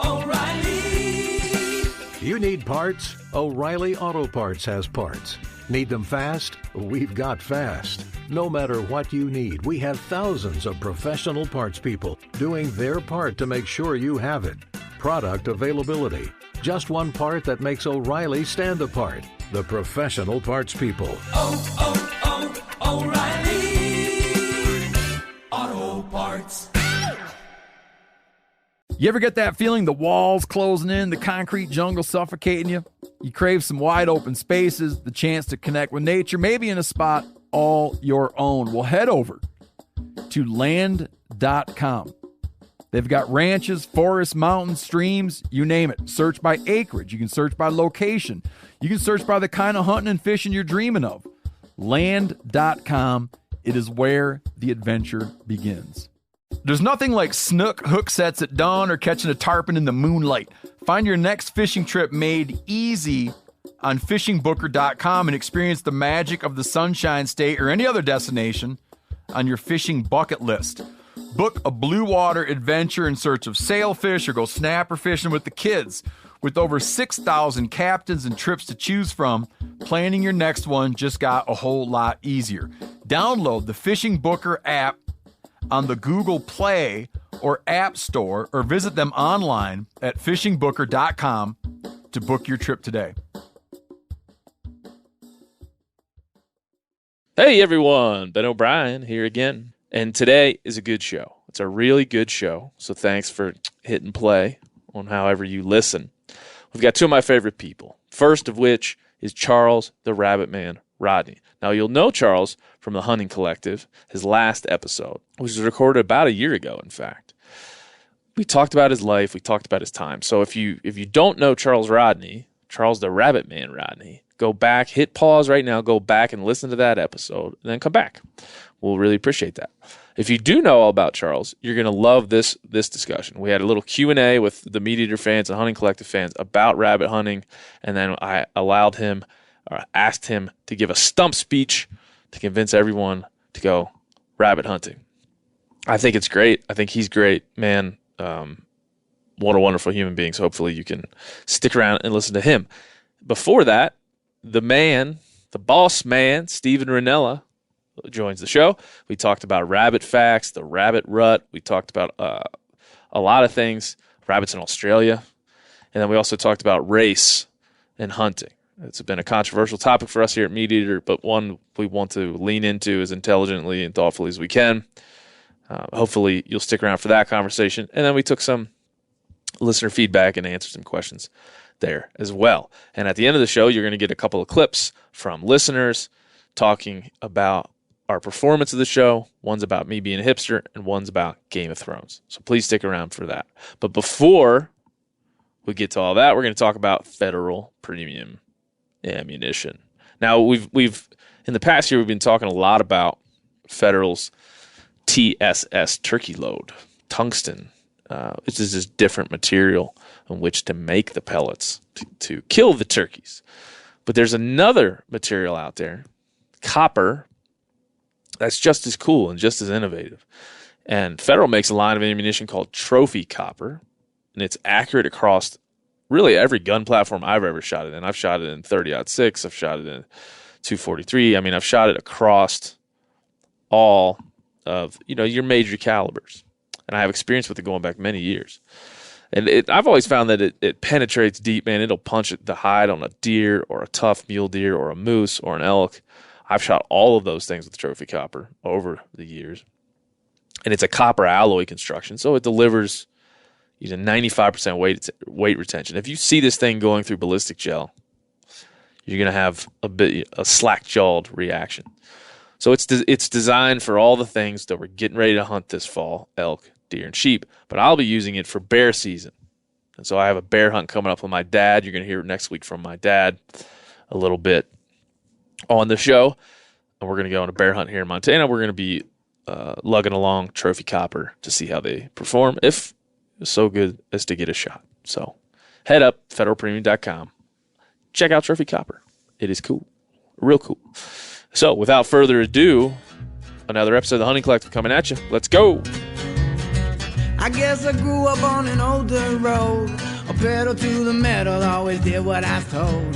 O'Reilly. You need parts? O'Reilly Auto Parts has parts. Need them fast? We've got fast. No matter what you need, we have thousands of professional parts people doing their part to make sure you have it. Product availability. Just one part that makes O'Reilly stand apart. The professional parts people. O'Reilly Auto Parts. You ever get that feeling the walls closing in, the concrete jungle suffocating you? You crave some wide open spaces, the chance to connect with nature, maybe in a spot all your own. Well, head over to land.com. They've got ranches, forests, mountains, streams, you name it. Search by acreage. You can search by location. You can search by the kind of hunting and fishing you're dreaming of. Land.com. It is where the adventure begins. There's nothing like snook hook sets at dawn or catching a tarpon in the moonlight. Find your next fishing trip made easy on fishingbooker.com and experience the magic of the Sunshine State or any other destination on your fishing bucket list. Book a blue water adventure in search of sailfish or go snapper fishing with the kids. With over 6,000 captains and trips to choose from, planning your next one just got a whole lot easier. Download the Fishing Booker app on the Google Play or App Store, or visit them online at fishingbooker.com to book your trip today. Hey everyone, Ben O'Brien here again. And today is a good show. It's a really good show. So thanks for hitting play on however you listen. We've got two of my favorite people. First of which is Charles the Rabbit Man Rodney. Now you'll know Charles from the Hunting Collective, his last episode, which was recorded about a year ago, in fact. We talked about his life, we talked about his time. So if you don't know Charles Rodney, Charles the Rabbit Man Rodney, go back, hit pause right now, go back and listen to that episode, and then come back. We'll really appreciate that. If you do know all about Charles, you're going to love this discussion. We had a little Q&A with the Meat Eater fans and Hunting Collective fans about rabbit hunting, and then I asked him to give a stump speech to convince everyone to go rabbit hunting. I think it's great. I think he's great, man. What a wonderful human being. So hopefully you can stick around and listen to him. Before that, the boss man, Stephen Rinella, joins the show. We talked about rabbit facts, the rabbit rut. We talked about a lot of things, rabbits in Australia. And then we also talked about race and hunting. It's been a controversial topic for us here at Meat Eater, but one we want to lean into as intelligently and thoughtfully as we can. Hopefully you'll stick around for that conversation. And then we took some listener feedback and answered some questions there as well. And at the end of the show, you're going to get a couple of clips from listeners talking about our performance of the show. One's about me being a hipster, and one's about Game of Thrones. So please stick around for that. But before we get to all that, we're going to talk about federal premium ammunition. Now, we've in the past year, we've been talking a lot about Federal's TSS turkey load, tungsten. This is this different material in which to make the pellets to kill the turkeys. But there's another material out there, copper, that's just as cool and just as innovative. And Federal makes a line of ammunition called Trophy Copper, and it's accurate across really every gun platform I've ever shot it in. I've shot it in 30-06, I've shot it in 243. I mean, I've shot it across all of, your major calibers. And I have experience with it going back many years. And I've always found that it penetrates deep, man. It'll punch the hide on a deer or a tough mule deer or a moose or an elk. I've shot all of those things with Trophy Copper over the years. And it's a copper alloy construction, so it delivers 95% weight retention. If you see this thing going through ballistic gel, you're going to have a slack-jawed reaction. So it's designed for all the things that we're getting ready to hunt this fall, elk, deer, and sheep. But I'll be using it for bear season. And so I have a bear hunt coming up with my dad. You're going to hear it next week from my dad a little bit on the show. And we're going to go on a bear hunt here in Montana. We're going to be lugging along Trophy Copper to see how they perform, if it's so good as to get a shot. So head up, federalpremium.com. Check out Trophy Copper. It is cool. Real cool. So without further ado, another episode of the Hunting Collective coming at you. Let's go. I guess I grew up on an older road. A pedal to the metal, always did what I was told.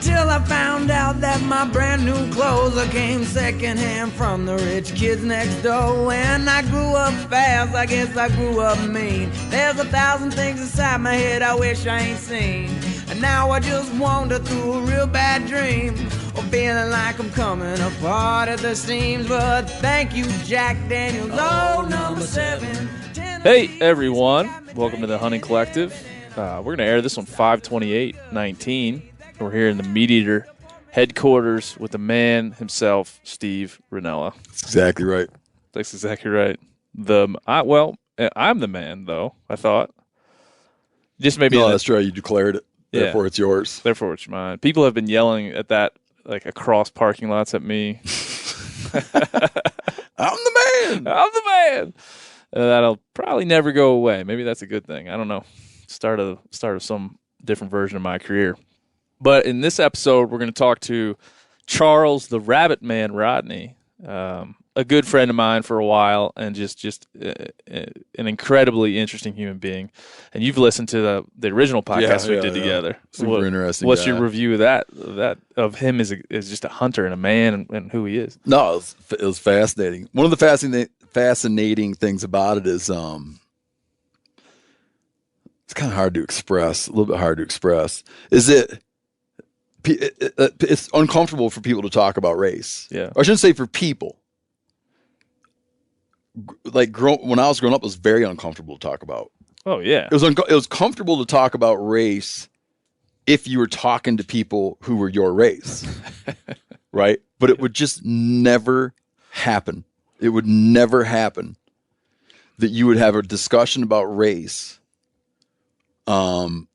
Till I found out that my brand new clothes came secondhand from the rich kids next door. When I grew up fast, I guess I grew up mean. There's 1,000 things inside my head I wish I ain't seen. And now I just wander through a real bad dream, or feeling like I'm coming apart at the seams. But thank you, Jack Daniels, oh, number 7. Hey, everyone. Welcome to the Hunting Collective. We're going to air this on 5/28/19. We're here in the Meat Eater headquarters with the man himself, Steve Rinella. That's exactly right. That's exactly right. I'm the man, though, I thought. Just maybe. No, that's right. You declared it. Yeah. Therefore, it's yours. Therefore, it's mine. People have been yelling at that, like, across parking lots at me. I'm the man. I'm the man. That'll probably never go away. Maybe that's a good thing. I don't know. Start of some different version of my career. But in this episode, we're going to talk to Charles the Rabbit Man Rodney, a good friend of mine for a while, and just an incredibly interesting human being. And you've listened to the original podcast we did together. Super interesting. What's your review of that of him as just a hunter and a man and who he is? No, it was fascinating. One of the fascinating things about it is it's kind of hard to express, a little bit hard to express, is it's uncomfortable for people to talk about race. Yeah. Or I shouldn't say for people. Like when I was growing up, it was very uncomfortable to talk about. Oh, yeah. It was comfortable to talk about race if you were talking to people who were your race, right? But it would just never happen. It would never happen that you would have a discussion about race. Like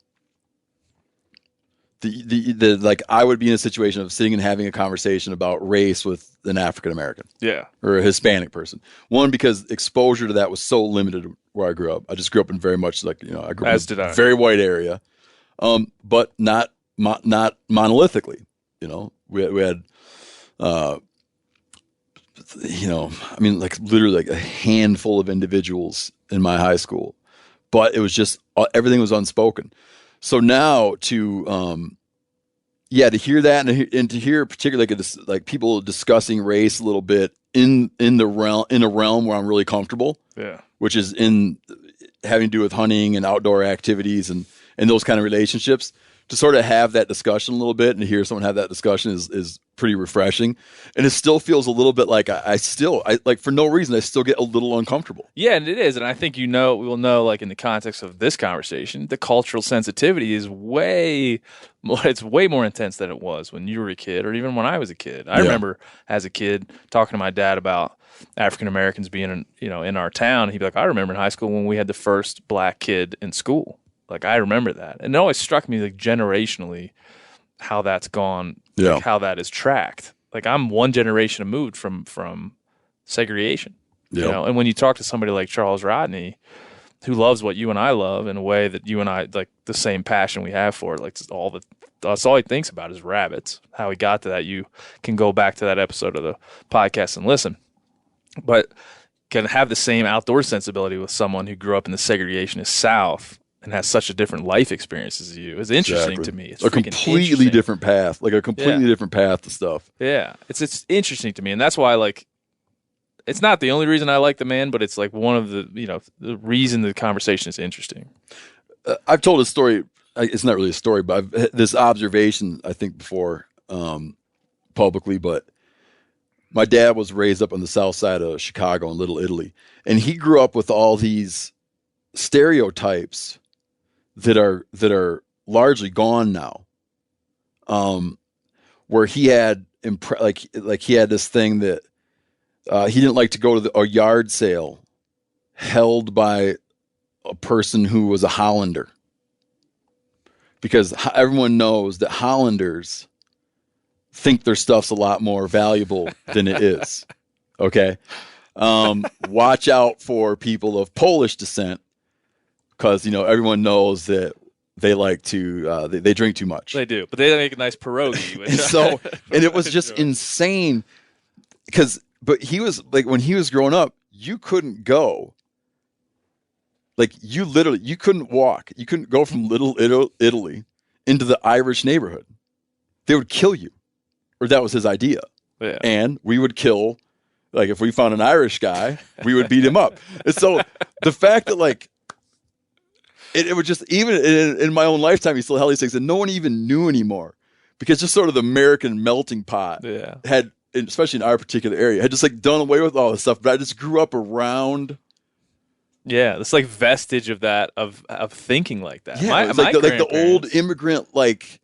I would be in a situation of sitting and having a conversation about race with an African American, or a Hispanic person. One, because exposure to that was so limited where I grew up. I just grew up in very much like I grew up in a very white area, but not monolithically. We had like literally like a handful of individuals in my high school, but it was just everything was unspoken. So now to hear that and to hear particularly like people discussing race a little bit in a realm where I'm really comfortable, which is in having to do with hunting and outdoor activities and those kind of relationships. To sort of have that discussion a little bit and to hear someone have that discussion is pretty refreshing. And it still feels a little bit like I like for no reason, I still get a little uncomfortable. Yeah, and it is. And I think we will know, like in the context of this conversation, the cultural sensitivity is way more intense than it was when you were a kid or even when I was a kid. I remember as a kid talking to my dad about African Americans being in our town. He'd be like, I remember in high school when we had the first black kid in school. Like, I remember that. And it always struck me, like, generationally, how that's gone, like, how that is tracked. Like, I'm one generation removed from segregation. And when you talk to somebody like Charles Rodney, who loves what you and I love in a way that you and I, like, the same passion we have for it, like, that's all he thinks about is rabbits. How he got to that, you can go back to that episode of the podcast and listen. But can have the same outdoor sensibility with someone who grew up in the segregationist South and has such a different life experience as you. It's interesting to me. It's a completely different path, like a completely different path to stuff. Yeah, it's interesting to me, and that's why, like, it's not the only reason I like the man, but it's like one of the the reason the conversation is interesting. I've told a story. It's not really a story, but I've had this observation I think before publicly. But my dad was raised up on the south side of Chicago in Little Italy, and he grew up with all these stereotypes that are largely gone now. Where he had he had this thing that he didn't like to go to a yard sale held by a person who was a Hollander, because everyone knows that Hollanders think their stuff's a lot more valuable than it is. Okay. Watch out for people of Polish descent, because everyone knows that they like to they drink too much. They do, but they make a nice pierogi. And it was just insane but he was like, when he was growing up, you couldn't go Like you couldn't walk. You couldn't go from Little Italy into the Irish neighborhood. They would kill you. Or that was his idea. Yeah. And we would kill, like if we found an Irish guy, we would beat him up. And so the fact that like, it would just, even in my own lifetime, he still held these things that no one even knew anymore. Because just sort of the American melting pot had, especially in our particular area, had just like done away with all this stuff. But I just grew up around. Yeah, it's like vestige of that, of thinking like that. Yeah, it's like the old immigrant, like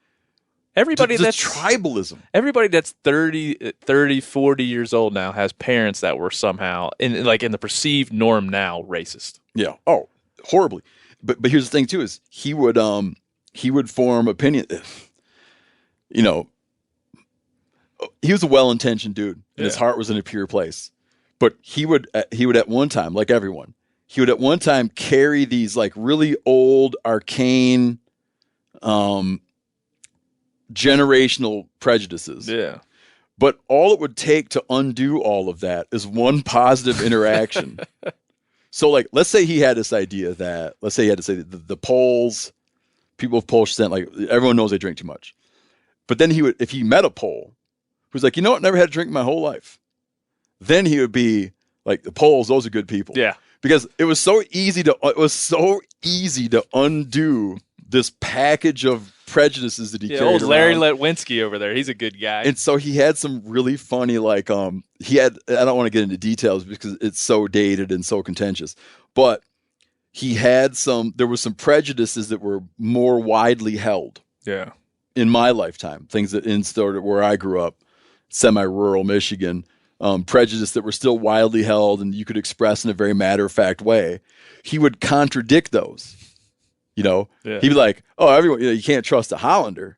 everybody just that's tribalism. Everybody that's 30, 40 years old now has parents that were somehow in the perceived norm now racist. Yeah. Oh, horribly. But here's the thing too: is he would form opinion. You know, he was a well-intentioned dude, and his heart was in a pure place. But he would at one time, like everyone, he would at one time carry these like really old, arcane, generational prejudices. Yeah. But all it would take to undo all of that is one positive interaction. So like, let's say he had this idea that, the Poles, people of Polish descent, like everyone knows they drink too much. But then he would, if he met a Pole who's like, you know what, never had a drink in my whole life, then he would be like, the Poles, those are good people. Yeah. Because it was so easy to undo this package of prejudices that he carried old Larry around. Letwinski over there, he's a good guy. And so he had some really funny, like, I don't want to get into details because it's so dated and so contentious, but there were some prejudices that were more widely held. Yeah. In my lifetime, things that instilled where I grew up, semi-rural Michigan, prejudice that were still widely held and you could express in a very matter-of-fact way. He would contradict those. You know, He'd be like, "Oh, everyone, you can't trust a Hollander,"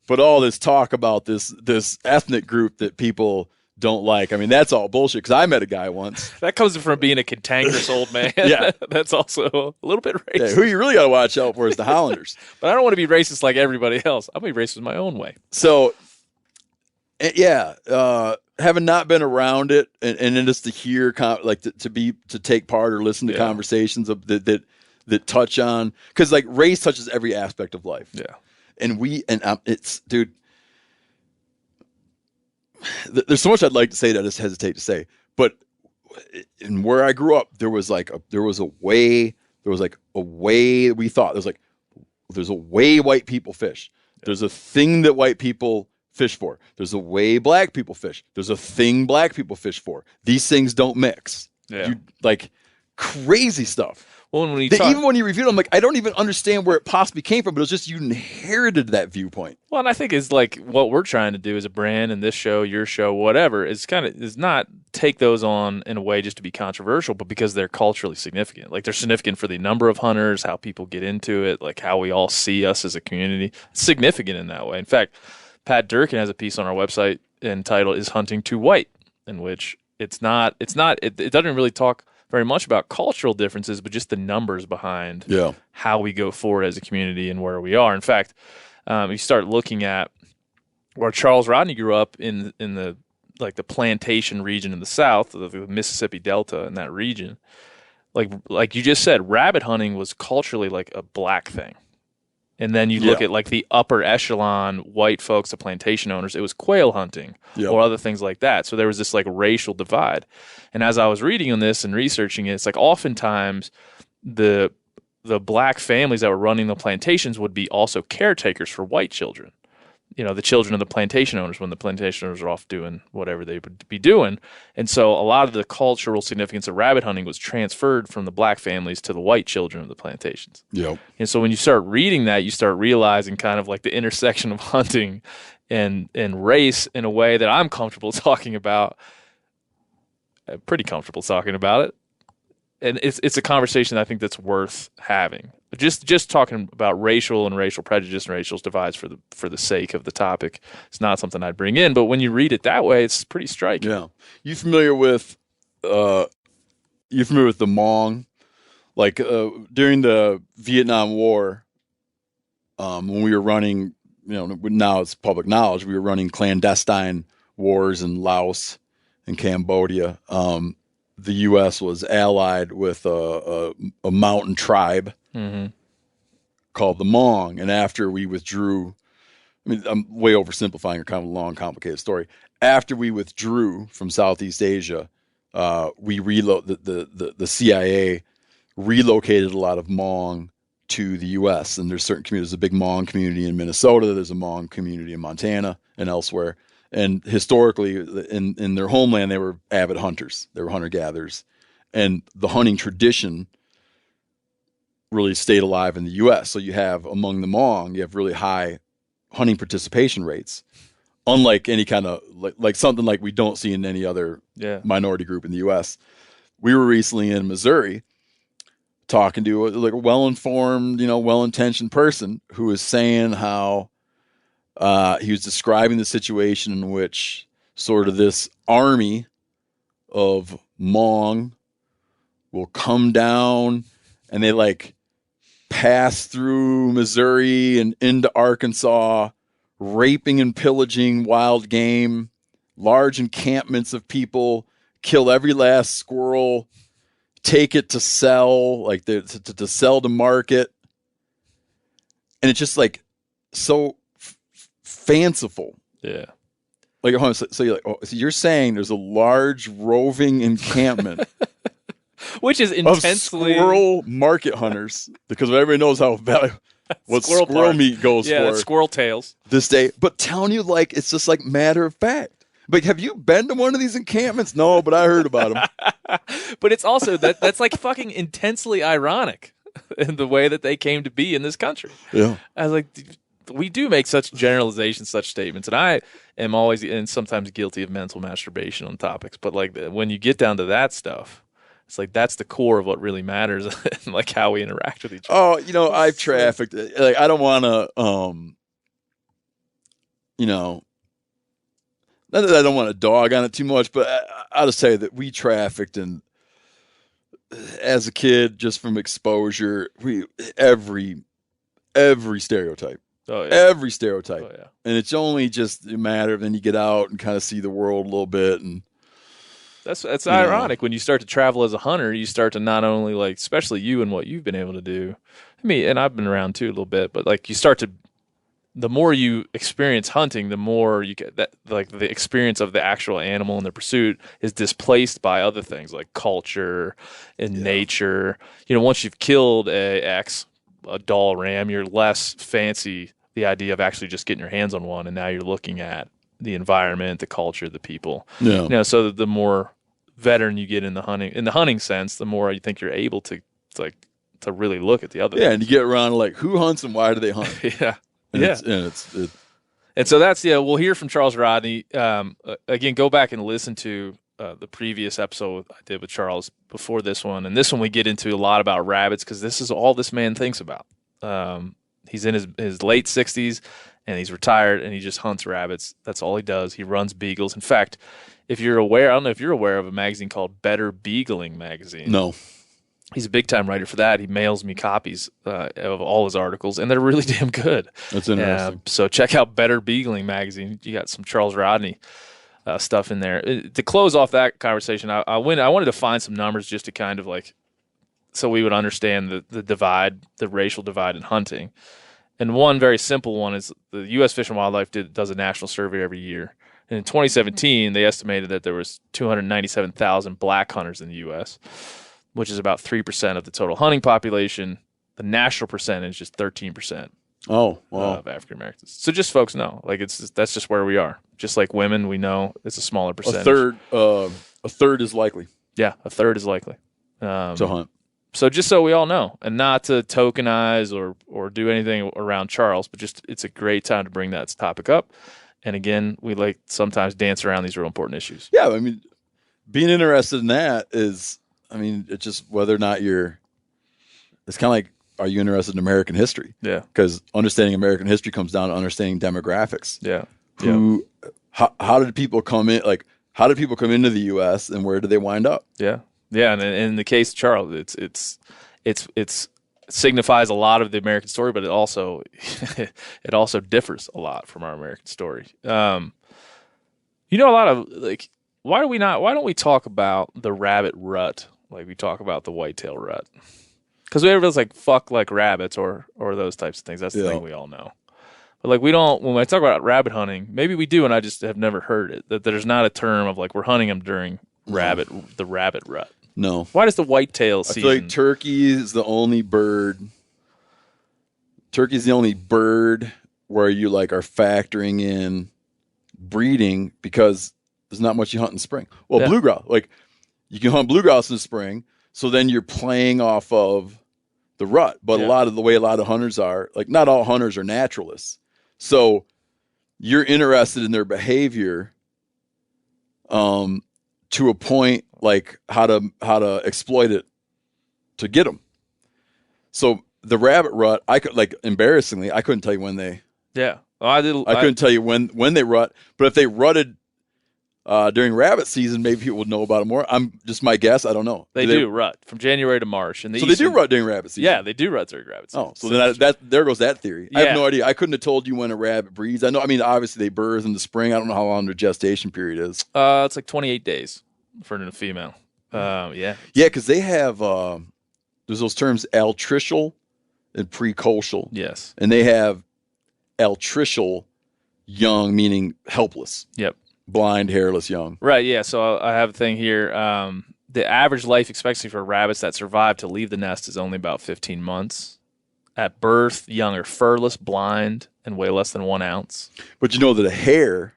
but all this talk about this ethnic group that people don't like. I mean, that's all bullshit. Because I met a guy once. That comes from being a cantankerous old man. Yeah, that's also a little bit racist. Yeah, who you really got to watch out for is the Hollanders. But I don't want to be racist like everybody else. I'll be racist my own way. So, having not been around it, and then just to hear, to take part or listen to conversations that touch on, because like race touches every aspect of life. Yeah. And it's, dude, there's so much I'd like to say that I just hesitate to say, but in where I grew up, there was a way we thought, there's a way white people fish. There's a thing that white people fish for. There's a way black people fish. There's a thing black people fish for. These things don't mix. Yeah. Crazy stuff. Well, even when you reviewed it, I'm like, I don't even understand where it possibly came from, but it was just you inherited that viewpoint. Well, and I think it's like what we're trying to do as a brand and this show, your show, whatever, is not take those on in a way just to be controversial, but because they're culturally significant. Like they're significant for the number of hunters, how people get into it, like how we all see us as a community. It's significant in that way. In fact, Pat Durkin has a piece on our website entitled "Is Hunting Too White?" in which it doesn't really talk very much about cultural differences, but just the numbers behind how we go forward as a community and where we are. In fact, you start looking at where Charles Rodney grew up in the plantation region in the South, the Mississippi Delta in that region. Like you just said, rabbit hunting was culturally like a black thing. And then you look at like the upper echelon white folks, the plantation owners, it was quail hunting or other things like that. So there was this like racial divide. And as I was reading on this and researching it, it's like oftentimes the black families that were running the plantations would be also caretakers for white children. You know, the children of the plantation owners when the plantation owners are off doing whatever they would be doing. And so a lot of the cultural significance of rabbit hunting was transferred from the black families to the white children of the plantations. Yep. And so when you start reading that, you start realizing kind of like the intersection of hunting and race in a way that I'm comfortable talking about, pretty comfortable talking about it. And it's a conversation I think that's worth having. Just talking about racial prejudice and racial divides for the sake of the topic, it's not something I'd bring in. But when you read it that way, it's pretty striking. Yeah, you familiar with the Hmong? Like during the Vietnam War, when we were running, now it's public knowledge, we were running clandestine wars in Laos and Cambodia. the U.S. was allied with a mountain tribe called the Hmong, and after we withdrew, I mean, I'm way oversimplifying a kind of long, complicated story. After we withdrew from Southeast Asia, the CIA relocated a lot of Hmong to the U.S. and there's certain communities. There's a big Hmong community in Minnesota. There's a Hmong community in Montana and elsewhere. And historically, in their homeland, they were avid hunters. They were hunter-gatherers. And the hunting tradition really stayed alive in the U.S. So you have, among the Hmong, you have really high hunting participation rates, unlike any kind of, like something like we don't see in any other minority group in the U.S. We were recently in Missouri talking to a well-informed, well-intentioned person who was saying how he was describing the situation in which sort of this army of Hmong will come down and they pass through Missouri and into Arkansas, raping and pillaging wild game, large encampments of people, kill every last squirrel, take it to sell, to sell to market. And it's just so fanciful. Yeah. So you're so you're saying there's a large roving encampment which is intensely of squirrel market hunters, because everybody knows how valuable what squirrel meat goes for. Yeah, squirrel tails. This day, but telling you it's just matter of fact. But have you been to one of these encampments? No, but I heard about them. But it's also that's fucking intensely ironic in the way that they came to be in this country. Yeah. I was we do make such generalizations, such statements, and I am always and sometimes guilty of mental masturbation on topics. But when you get down to that stuff, it's that's the core of what really matters, and how we interact with each other. Oh, I've trafficked. I don't want to, not that I don't want to dog on it too much, but I'll just say that we trafficked, and as a kid, just from exposure, every stereotype. Oh, yeah. Every stereotype. Oh, yeah. And it's only just a matter of then you get out and kind of see the world a little bit. And that's ironic. When you start to travel as a hunter, you start to not only especially you and what you've been able to do. I mean, and I've been around too a little bit, but you start to, the more you experience hunting, the more you get that, the experience of the actual animal and the pursuit is displaced by other things like culture and nature. Once you've killed a Doll ram, you're less fancy the idea of actually just getting your hands on one, and now you're looking at the environment, the culture, the people. Yeah. So the more veteran you get in the hunting sense, the more you think you're able to really look at the other. Yeah, things. and you get around who hunts and why do they hunt? Yeah. And and so that's we'll hear from Charles Rodney. Again, go back and listen to the previous episode I did with Charles before this one. And this one we get into a lot about rabbits, because this is all this man thinks about. He's in his late 60s, and he's retired, and he just hunts rabbits. That's all he does. He runs beagles. In fact, if you're aware, I don't know if you're aware of a magazine called Better Beagling Magazine. No. He's a big-time writer for that. He mails me copies of all his articles, and they're really damn good. That's interesting. So check out Better Beagling Magazine. You got some Charles Rodney stuff in there. To close off that conversation, I wanted to find some numbers just to kind of so we would understand the divide, the racial divide in hunting. And one very simple one is the U.S. Fish and Wildlife does a national survey every year. And in 2017, they estimated that there was 297,000 black hunters in the U.S., which is about 3% of the total hunting population. The national percentage is 13%. Oh, wow. Of African Americans. So just folks know, that's just where we are. Just like women, we know it's a smaller percentage. A third is likely. Yeah, a third is likely to hunt. So just so we all know, and not to tokenize or do anything around Charles, but just it's a great time to bring that topic up. And again, we sometimes dance around these real important issues. Yeah, I mean, being interested in that is, it's just whether or not it's kind of like, are you interested in American history? Yeah. Because understanding American history comes down to understanding demographics. Yeah. How did people come in? How did people come into the U.S. and where did they wind up? Yeah. Yeah. And in the case of Charles, it's signifies a lot of the American story, but it also differs a lot from our American story. A lot of why don't we talk about the rabbit rut like we talk about the whitetail rut? Because everybody's like, fuck like rabbits or those types of things. That's the thing we all know. But like we don't, when I talk about rabbit hunting, maybe we do and I just have never heard it, that there's not a term of like we're hunting them during the rabbit rut. No. Why does the whitetail season? I feel like turkey is the only bird. Turkey's the only bird where you like are factoring in breeding because there's not much you hunt in spring. Well, blue grouse, like you can hunt blue grouse in the spring, so then you're playing off of the rut. But a lot of hunters are, like not all hunters are naturalists. So you're interested in their behavior to a point, like how to exploit it to get them. So the rabbit rut, I could, like, embarrassingly, I couldn't tell you when they. Yeah, well, I couldn't tell you when they rut, but if they rutted during rabbit season, maybe people would know about it more. I'm just my guess. I don't know. They do rut from January to March, and they do rut during rabbit season. Yeah, they do rut during rabbit season. Oh, so then that there goes that theory. Yeah. I have no idea. I couldn't have told you when a rabbit breeds. I know. I mean, obviously they birth in the spring. I don't know how long their gestation period is. It's like 28 days for a female. Yeah, because they have there's those terms altricial and precocial. Yes, and they have altricial young, meaning helpless. Yep. Blind, hairless, young. Right, yeah. So I have a thing here. The average life expectancy for rabbits that survive to leave the nest is only about 15 months. At birth, young are furless, blind, and weigh less than 1 ounce. But you know that a hare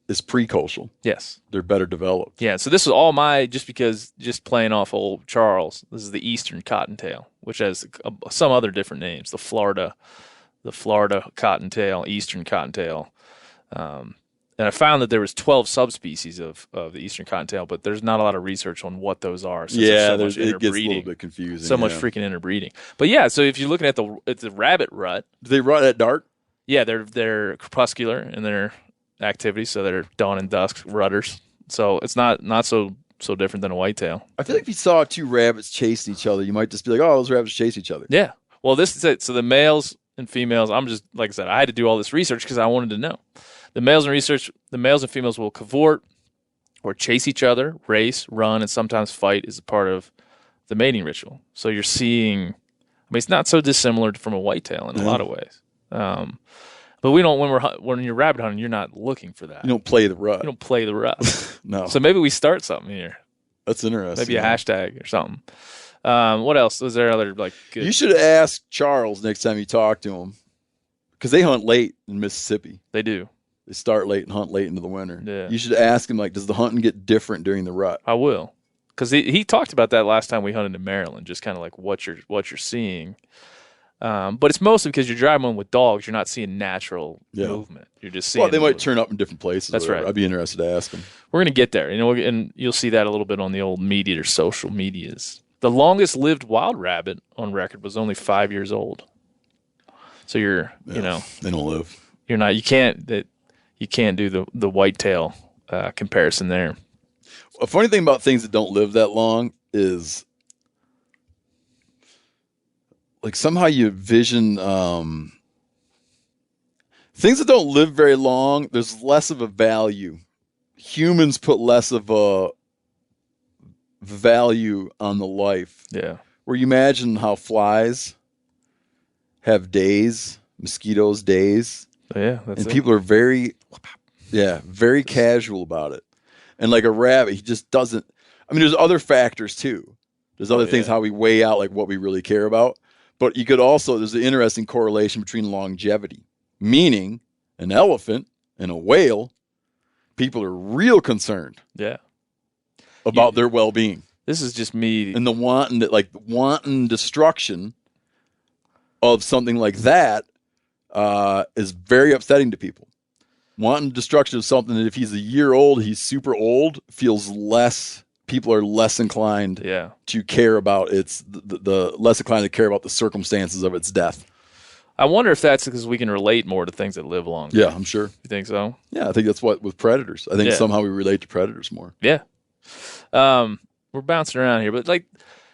is precocial. Yes. They're better developed. Yeah, so this is all just playing off old Charles. This is the eastern cottontail, which has some other different names. The Florida cottontail, eastern cottontail. And I found that there was 12 subspecies of the eastern cottontail, but there's not a lot of research on what those are. So it gets a little bit confusing. So much freaking interbreeding. But yeah, so if you're looking at the rabbit rut, do they rut at dark? Yeah, they're crepuscular in their activity, so they're dawn and dusk rutters. So it's not so different than a whitetail. I feel like if you saw 2 rabbits chasing each other, you might just be like, "Oh, those rabbits chase each other." Yeah. Well, this is it. So the males and females. I'm just, like I said, I had to do all this research because I wanted to know. The males and females will cavort or chase each other, race, run, and sometimes fight as a part of the mating ritual. So you're seeing, I mean, it's not so dissimilar from a whitetail in a lot of ways. But we don't, when you're rabbit hunting, you're not looking for that. You don't play the rut. You don't play the rut. No. So maybe we start something here. That's interesting. Maybe a hashtag or something. What else? Was there other good? You should ask Charles next time you talk to him, because they hunt late in Mississippi. They do. They start late and hunt late into the winter. Yeah. You should ask him, like, does the hunting get different during the rut? I will, because he talked about that last time we hunted in Maryland, just kind of like what you're seeing. But it's mostly because you're driving with dogs. You're not seeing natural movement. You're just seeing. Well, they might turn up in different places. That's right. I'd be interested to ask them. We're gonna get there, and you'll see that a little bit on the old media or social medias. The longest lived wild rabbit on record was only 5 years old. So they don't live. You're not. You can't do the whitetail comparison there. A funny thing about things that don't live that long is, like, somehow you vision things that don't live very long. There's less of a value. Humans put less of a value on the life. Yeah. Where you imagine how flies have days, mosquitoes days. Yeah, and people are very casual about it. And like a rabbit, he just doesn't. I mean, there's other factors too. There's other things how we weigh out like what we really care about. But you could also, there's an interesting correlation between longevity, meaning an elephant and a whale, people are real concerned. Yeah. About their well-being. This is just me. And the wanton destruction of something like that is very upsetting to people. Wanton destruction of something that if he's a year old, he's super old, people are less inclined to care about the less inclined to care about the circumstances of its death. I wonder if that's because we can relate more to things that live long. Yeah, I'm sure. You think so? Yeah, I think that's what with predators. I think somehow we relate to predators more. Yeah. We're bouncing around here, but like,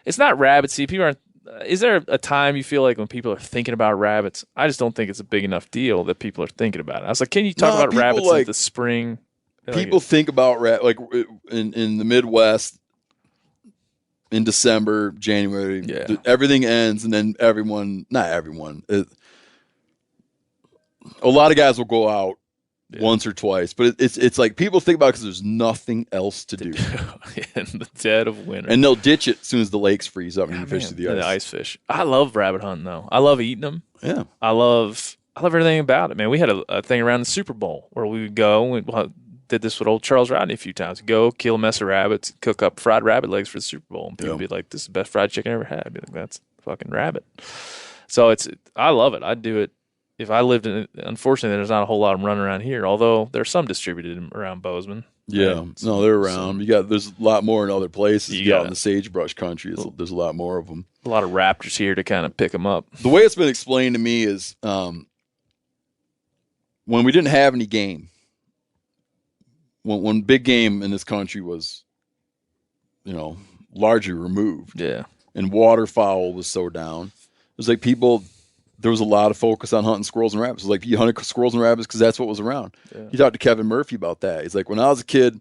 it's not rabbits. See, people aren't. Is there a time you feel like when people are thinking about rabbits? I just don't think it's a big enough deal that people are thinking about it. I was like, can you talk about rabbits in the spring? People think about like in the Midwest in December, January, everything ends, and then not everyone. A lot of guys will go out once or twice, but it's like people think about it because there's nothing else to do in the dead of winter, and they'll ditch it as soon as the lakes freeze up and you fish to the ice. The ice fish. I love rabbit hunting though. I love eating them. Yeah, I love everything about it, man. We had a thing around the Super Bowl where we would go and did this with old Charles Rodney a few times. Go kill a mess of rabbits, cook up fried rabbit legs for the Super Bowl, and people would be like, "This is the best fried chicken I ever had." I'd be like, "That's fucking rabbit." So I love it. I'd do it if I lived in it. Unfortunately, there's not a whole lot of them running around here, although there's some distributed around Bozeman. Yeah, no, they're around. There's a lot more in other places. You got in the sagebrush country. There's a lot more of them. A lot of raptors here to kind of pick them up. The way it's been explained to me is when we didn't have any game, when big game in this country was, largely removed. Yeah. And waterfowl was so down. It was like there was a lot of focus on hunting squirrels and rabbits. It was like you hunted squirrels and rabbits because that's what was around. Yeah. You talked to Kevin Murphy about that. He's like, when I was a kid,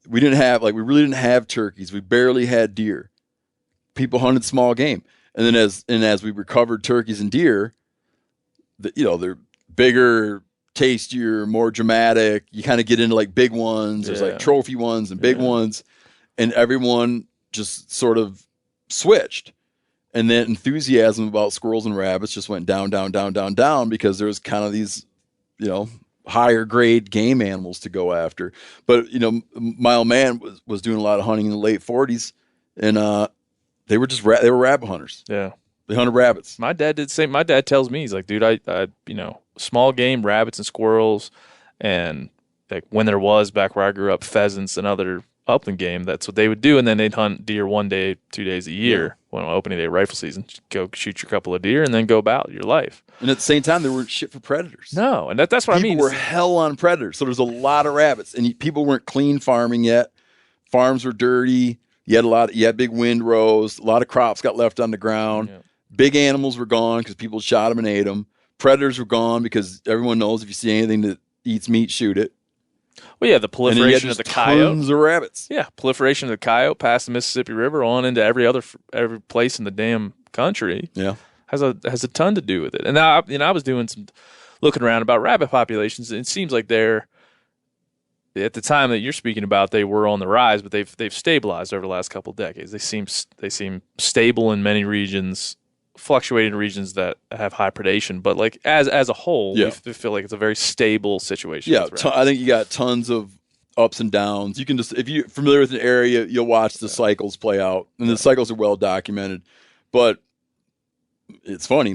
we really didn't have turkeys. We barely had deer. People hunted small game. And then as we recovered turkeys and deer, they're bigger, tastier, more dramatic. You kind of get into like big ones. There's like trophy ones and big ones, and everyone just sort of switched. And then enthusiasm about squirrels and rabbits just went down, down, down, down, down because there's kind of these, higher grade game animals to go after. But my old man was doing a lot of hunting in the late 40s, and they were rabbit hunters. Yeah. They hunted rabbits. My dad did the same. My dad tells me, he's like, dude, I small game, rabbits and squirrels, and like when there was back where I grew up, pheasants and other upland game, that's what they would do. And then they'd hunt deer 1 day, 2 days a year when opening day rifle season. Go shoot your couple of deer and then go about your life. And at the same time, there weren't shit for predators. No, and that's what I mean. People were hell on predators. So there's a lot of rabbits, and people weren't clean farming yet. Farms were dirty. You had big windrows. A lot of crops got left on the ground. Yeah. Big animals were gone because people shot them and ate them. Predators were gone because everyone knows if you see anything that eats meat, shoot it. Well, yeah, the proliferation of the coyote. Tons of rabbits. Yeah, proliferation of the coyote past the Mississippi River on into every place in the damn country. Yeah, has a ton to do with it. And now, I was doing some looking around about rabbit populations, and it seems like they're at the time that you're speaking about, they were on the rise, but they've stabilized over the last couple of decades. They seem stable in many regions, fluctuating regions that have high predation, but like as a whole, we feel like it's a very stable situation. Yeah, I think you got tons of ups and downs. You can just, if you're familiar with an area, you'll watch the cycles play out, and the cycles are well documented. But it's funny, I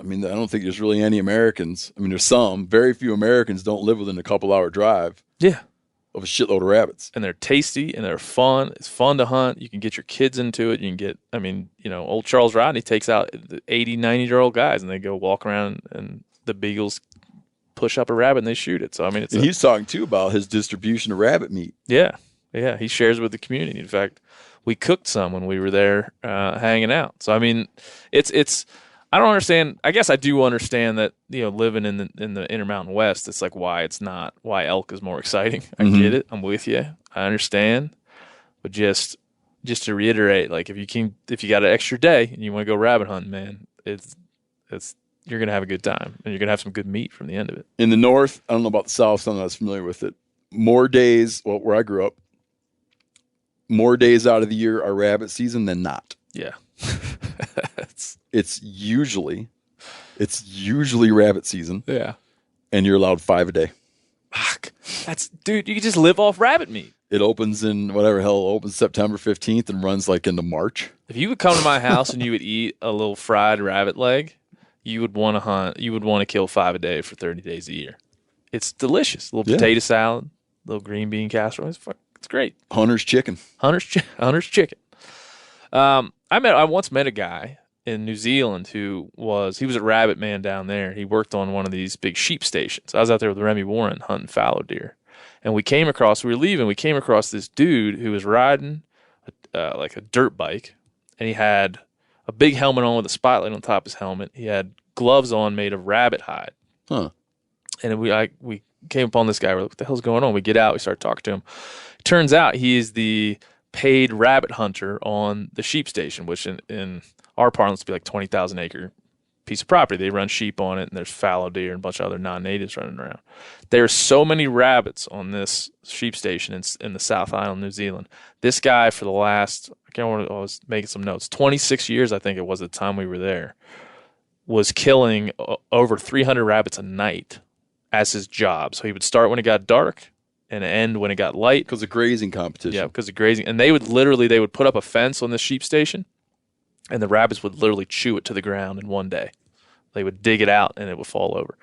don't think there's really any Americans. There's some, very few Americans don't live within a couple-hour drive. Yeah. Of a shitload of rabbits. And they're tasty and they're fun. It's fun to hunt. You can get your kids into it. You can get, old Charles Rodney takes out the 80, 90-year-old guys and they go walk around and the beagles push up a rabbit and they shoot it. So, he's talking too about his distribution of rabbit meat. Yeah. Yeah. He shares with the community. In fact, we cooked some when we were there hanging out. So, it's, I don't understand. I guess I do understand that, living in the Intermountain West, it's like why elk is more exciting. I get it. I'm with you. I understand. But just to reiterate, like if you got an extra day and you want to go rabbit hunting, man, it's you're gonna have a good time and you're gonna have some good meat from the end of it. In the north, I don't know about the south, so I'm not familiar with it. More days, where I grew up, more days out of the year are rabbit season than not. Yeah. It's usually rabbit season. Yeah. And you're allowed 5 a day. Fuck. Dude, you can just live off rabbit meat. It opens in opens September 15th and runs like into March. If you would come to my house and you would eat a little fried rabbit leg, you would want to hunt. You would want to kill 5 a day for 30 days a year. It's delicious. A little potato salad, a little green bean casserole. It's great. Hunter's chicken. Hunter's chicken. I once met a guy in New Zealand he was a rabbit man down there. He worked on one of these big sheep stations. I was out there with Remy Warren hunting fallow deer. And we were leaving, we came across this dude who was riding like a dirt bike, and he had a big helmet on with a spotlight on top of his helmet. He had gloves on made of rabbit hide. Huh. And we came upon this guy. We're like, what the hell's going on? We get out. We start talking to him. Turns out he is the paid rabbit hunter on the sheep station, which in our parlance would be like 20,000 acre piece of property. They run sheep on it, and there's fallow deer and a bunch of other non-natives running around. There are so many rabbits on this sheep station in the South Island, New Zealand. This guy for the last, I was making some notes, 26 years I think it was at the time we were there, was killing over 300 rabbits a night as his job. So he would start when it got dark and end when it got light. Because of grazing competition. Yeah, because of grazing. And they would put up a fence on the sheep station, and the rabbits would literally chew it to the ground in one day. They would dig it out, and it would fall over.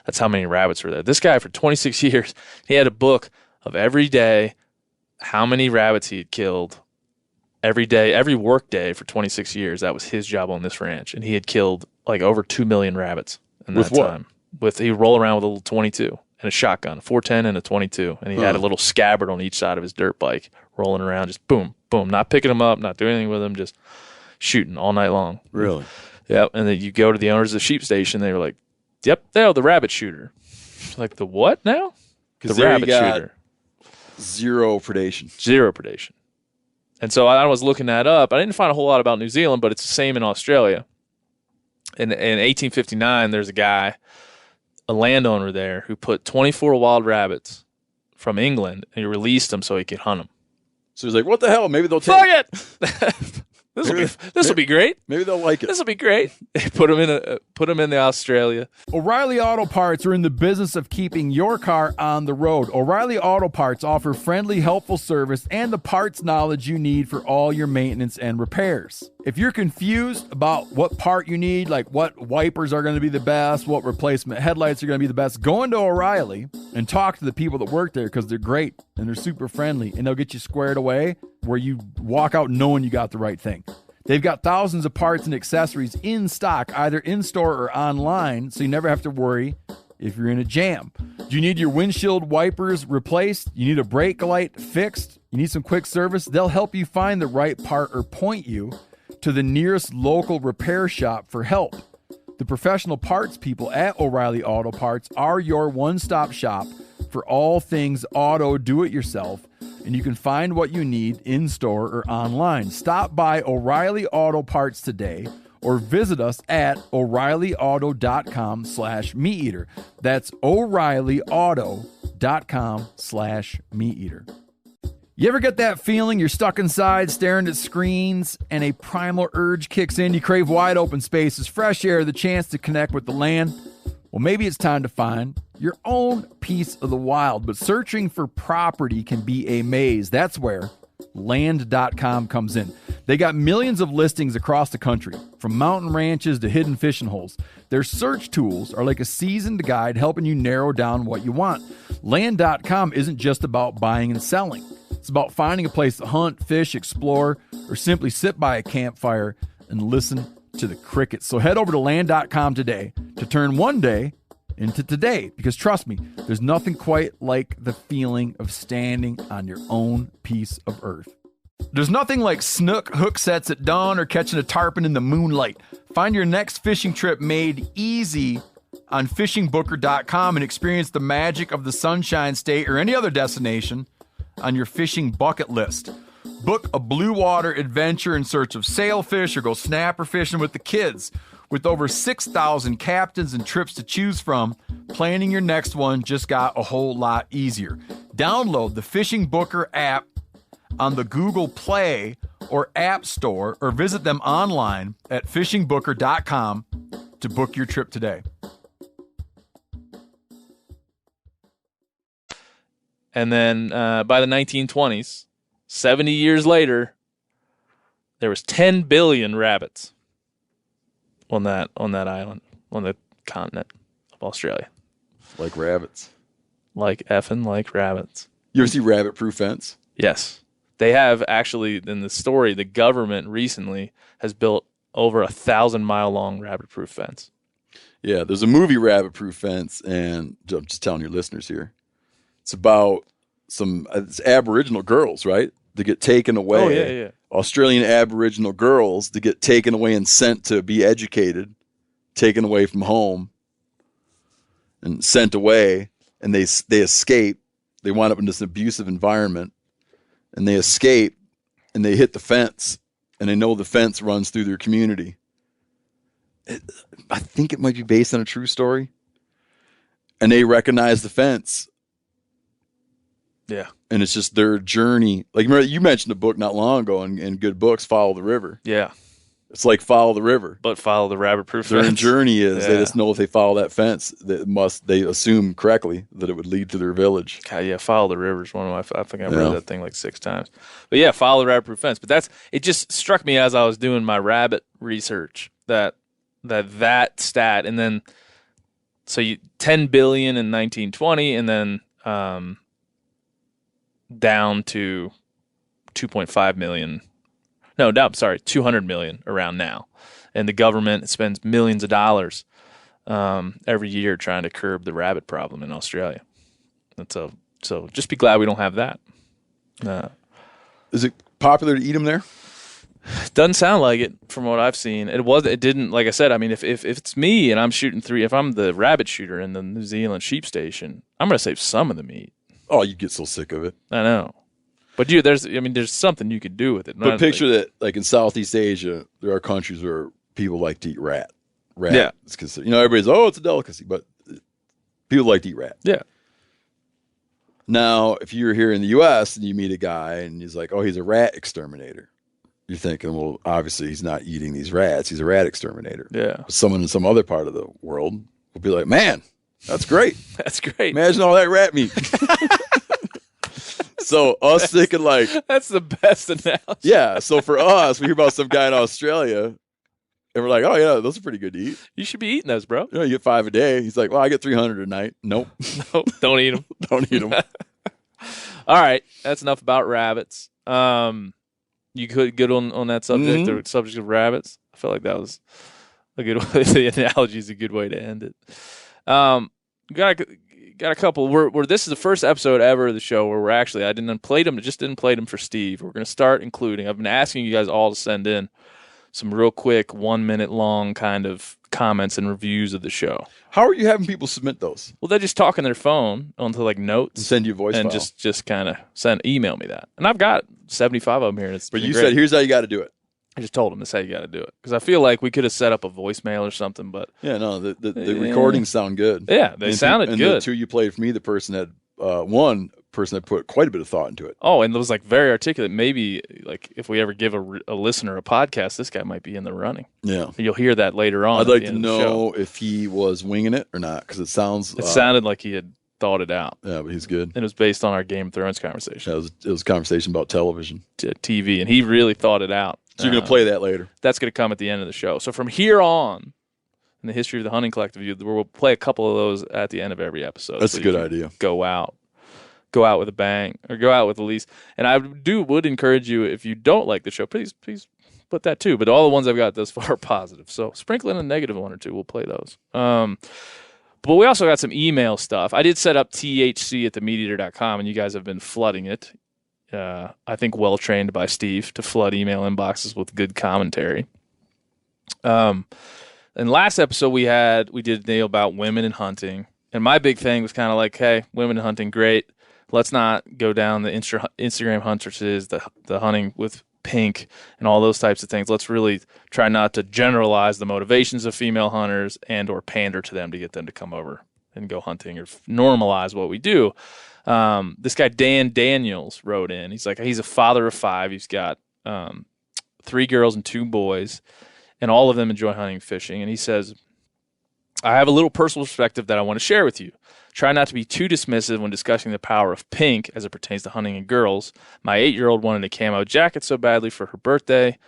That's how many rabbits were there. This guy, for 26 years, he had a book of every day, how many rabbits he had killed every day, every work day for 26 years. That was his job on this ranch. And he had killed like over 2 million rabbits in that time. He'd roll around with a little 22 and a shotgun, a 410 and a 22. And he had a little scabbard on each side of his dirt bike, rolling around, just boom, boom, not picking them up, not doing anything with them, just shooting all night long. Really? Yep. And then you go to the owners of the sheep station, they were like, yep, they're the rabbit shooter. Like, the what now? The rabbit shooter. Zero predation. Zero predation. And so I was looking that up. I didn't find a whole lot about New Zealand, but it's the same in Australia. In 1859, there's a guy, a landowner there, who put 24 wild rabbits from England, and he released them so he could hunt them. So he's like, what the hell? Maybe they'll take it. This will be great. Maybe they'll like it. This will be great. Put them in the Australia. O'Reilly Auto Parts are in the business of keeping your car on the road. O'Reilly Auto Parts offer friendly, helpful service and the parts knowledge you need for all your maintenance and repairs. If you're confused about what part you need, like what wipers are going to be the best, what replacement headlights are going to be the best, go into O'Reilly and talk to the people that work there, because they're great and they're super friendly, and they'll get you squared away where you walk out knowing you got the right thing. They've got thousands of parts and accessories in stock, either in-store or online, so you never have to worry if you're in a jam. Do you need your windshield wipers replaced? You need a brake light fixed? You need some quick service? They'll help you find the right part or point you to the nearest local repair shop for help. The professional parts people at O'Reilly Auto Parts are your one-stop shop for all things auto do-it-yourself, and you can find what you need in-store or online. Stop by O'Reilly Auto Parts today or visit us at O'ReillyAuto.com/MeatEater. That's O'ReillyAuto.com/MeatEater. You ever get that feeling you're stuck inside staring at screens and a primal urge kicks in? You crave wide open spaces, fresh air, the chance to connect with the land. Well, maybe it's time to find your own piece of the wild, but searching for property can be a maze. That's where Land.com comes in. They got millions of listings across the country, from mountain ranches to hidden fishing holes. Their search tools are like a seasoned guide helping you narrow down what you want. Land.com isn't just about buying and selling. It's about finding a place to hunt, fish, explore, or simply sit by a campfire and listen to the crickets. So head over to Land.com today to turn one day into today, because trust me, there's nothing quite like the feeling of standing on your own piece of earth. There's nothing like snook hook sets at dawn or catching a tarpon in the moonlight. Find your next fishing trip made easy on fishingbooker.com and experience the magic of the Sunshine State or any other destination on your fishing bucket list. Book a blue water adventure in search of sailfish or go snapper fishing with the kids. With over 6,000 captains and trips to choose from, planning your next one just got a whole lot easier. Download the Fishing Booker app on the Google Play or App Store, or visit them online at fishingbooker.com to book your trip today. And then by the 1920s, 70 years later, there was 10 billion rabbits on that island, on the continent of Australia. Like rabbits. Like rabbits. You ever see Rabbit Proof Fence? Yes. They have actually, in the story, the government recently has built over 1,000-mile long rabbit proof fence. Yeah, there's a movie, Rabbit Proof Fence, and I'm just telling your listeners here. It's about it's Aboriginal girls, right? They get taken away. Oh, yeah. Australian Aboriginal girls to get taken away and sent to be educated, taken away from home and sent away. and they escape. They wind up in this abusive environment, and they escape, and they hit the fence, and they know the fence runs through their community. I think it might be based on a true story. And they recognize the fence. Yeah. And it's just their journey. Like, remember, you mentioned a book not long ago in Good Books, Follow the River. Yeah. It's like Follow the River. But follow the rabbit-proof Their fence. journey is they just know if they follow that fence, they assume correctly that it would lead to their village. God, yeah, follow the river is one of my. I think I've read that thing like 6 times. But yeah, follow the rabbit-proof fence. But it just struck me as I was doing my rabbit research that stat, and then so 10 billion in 1920, and then down to 2.5 million. No, 200 million around now. And the government spends millions of dollars every year trying to curb the rabbit problem in Australia. And so just be glad we don't have that. Is it popular to eat them there? Doesn't sound like it from what I've seen. It didn't, like I said, I mean, if it's me and I'm shooting if I'm the rabbit shooter in the New Zealand sheep station, I'm going to save some of the meat. Oh, you get so sick of it. I know. But there's something you could do with it. But picture that, like in Southeast Asia, there are countries where people like to eat rat. Yeah. It's considered, everybody's, it's a delicacy, but people like to eat rat. Yeah. Now, if you're here in the U.S. and you meet a guy and he's like, he's a rat exterminator, you're thinking, well, obviously he's not eating these rats. He's a rat exterminator. Yeah. Someone in some other part of the world will be like, man, that's great. That's great. Imagine all that rat meat. So us thinking like... That's the best analogy. Yeah. So for us, we hear about some guy in Australia and we're like, oh, yeah, those are pretty good to eat. You should be eating those, bro. You get 5 a day. He's like, well, I get 300 a night. Nope. Nope. Don't eat them. Don't eat them. All right. That's enough about rabbits. You could get on that subject, the subject of rabbits. I feel like that was a good way. The analogy is a good way to end it. Got a couple. This is the first episode ever of the show where I didn't play them for Steve. We're going to start including. I've been asking you guys all to send in some real quick 1 minute long kind of comments and reviews of the show. How are you having people submit those? Well, they just talk on their phone onto like notes, and send you a voice and file. just kind of email me that. And I've got 75 of them here. And but you said, here's how you got to do it. I just told them this is how you got to do it because I feel like we could have set up a voicemail or something. But yeah, no, the recordings sound good. Yeah, they sounded and good. The 2 you played for me, the person had one person had put quite a bit of thought into it. Oh, and it was like very articulate. Maybe like if we ever give a listener a podcast, this guy might be in the running. Yeah, you'll hear that later on. I'd like to know if he was winging it or not because it sounded like he had thought it out. Yeah, but he's good. And it was based on our Game of Thrones conversation. Yeah, it was a conversation about television, TV, and he really thought it out. So you're going to play that later. That's going to come at the end of the show. So from here on, in the history of the Hunting Collective, we'll play a couple of those at the end of every episode. That's a good idea. Go out with a bang, or go out with at least. And I would encourage you, if you don't like the show, please put that too. But all the ones I've got thus far are positive. So sprinkle in a negative one or two. We'll play those. But we also got some email stuff. I did set up thc@themeateater.com, and you guys have been flooding it. I think well trained by Steve to flood email inboxes with good commentary. And last episode we did nail about women in hunting, and my big thing was kind of like, hey, women in hunting, great. Let's not go down the Instagram huntresses, the hunting with pink and all those types of things. Let's really try not to generalize the motivations of female hunters and or pander to them to get them to come over and go hunting or normalize what we do. This guy, Dan Daniels, wrote in. He's like, he's a father of 5. He's got 3 girls and 2 boys, and all of them enjoy hunting and fishing. And he says, I have a little personal perspective that I want to share with you. Try not to be too dismissive when discussing the power of pink as it pertains to hunting and girls. My 8-year-old wanted a camo jacket so badly for her birthday.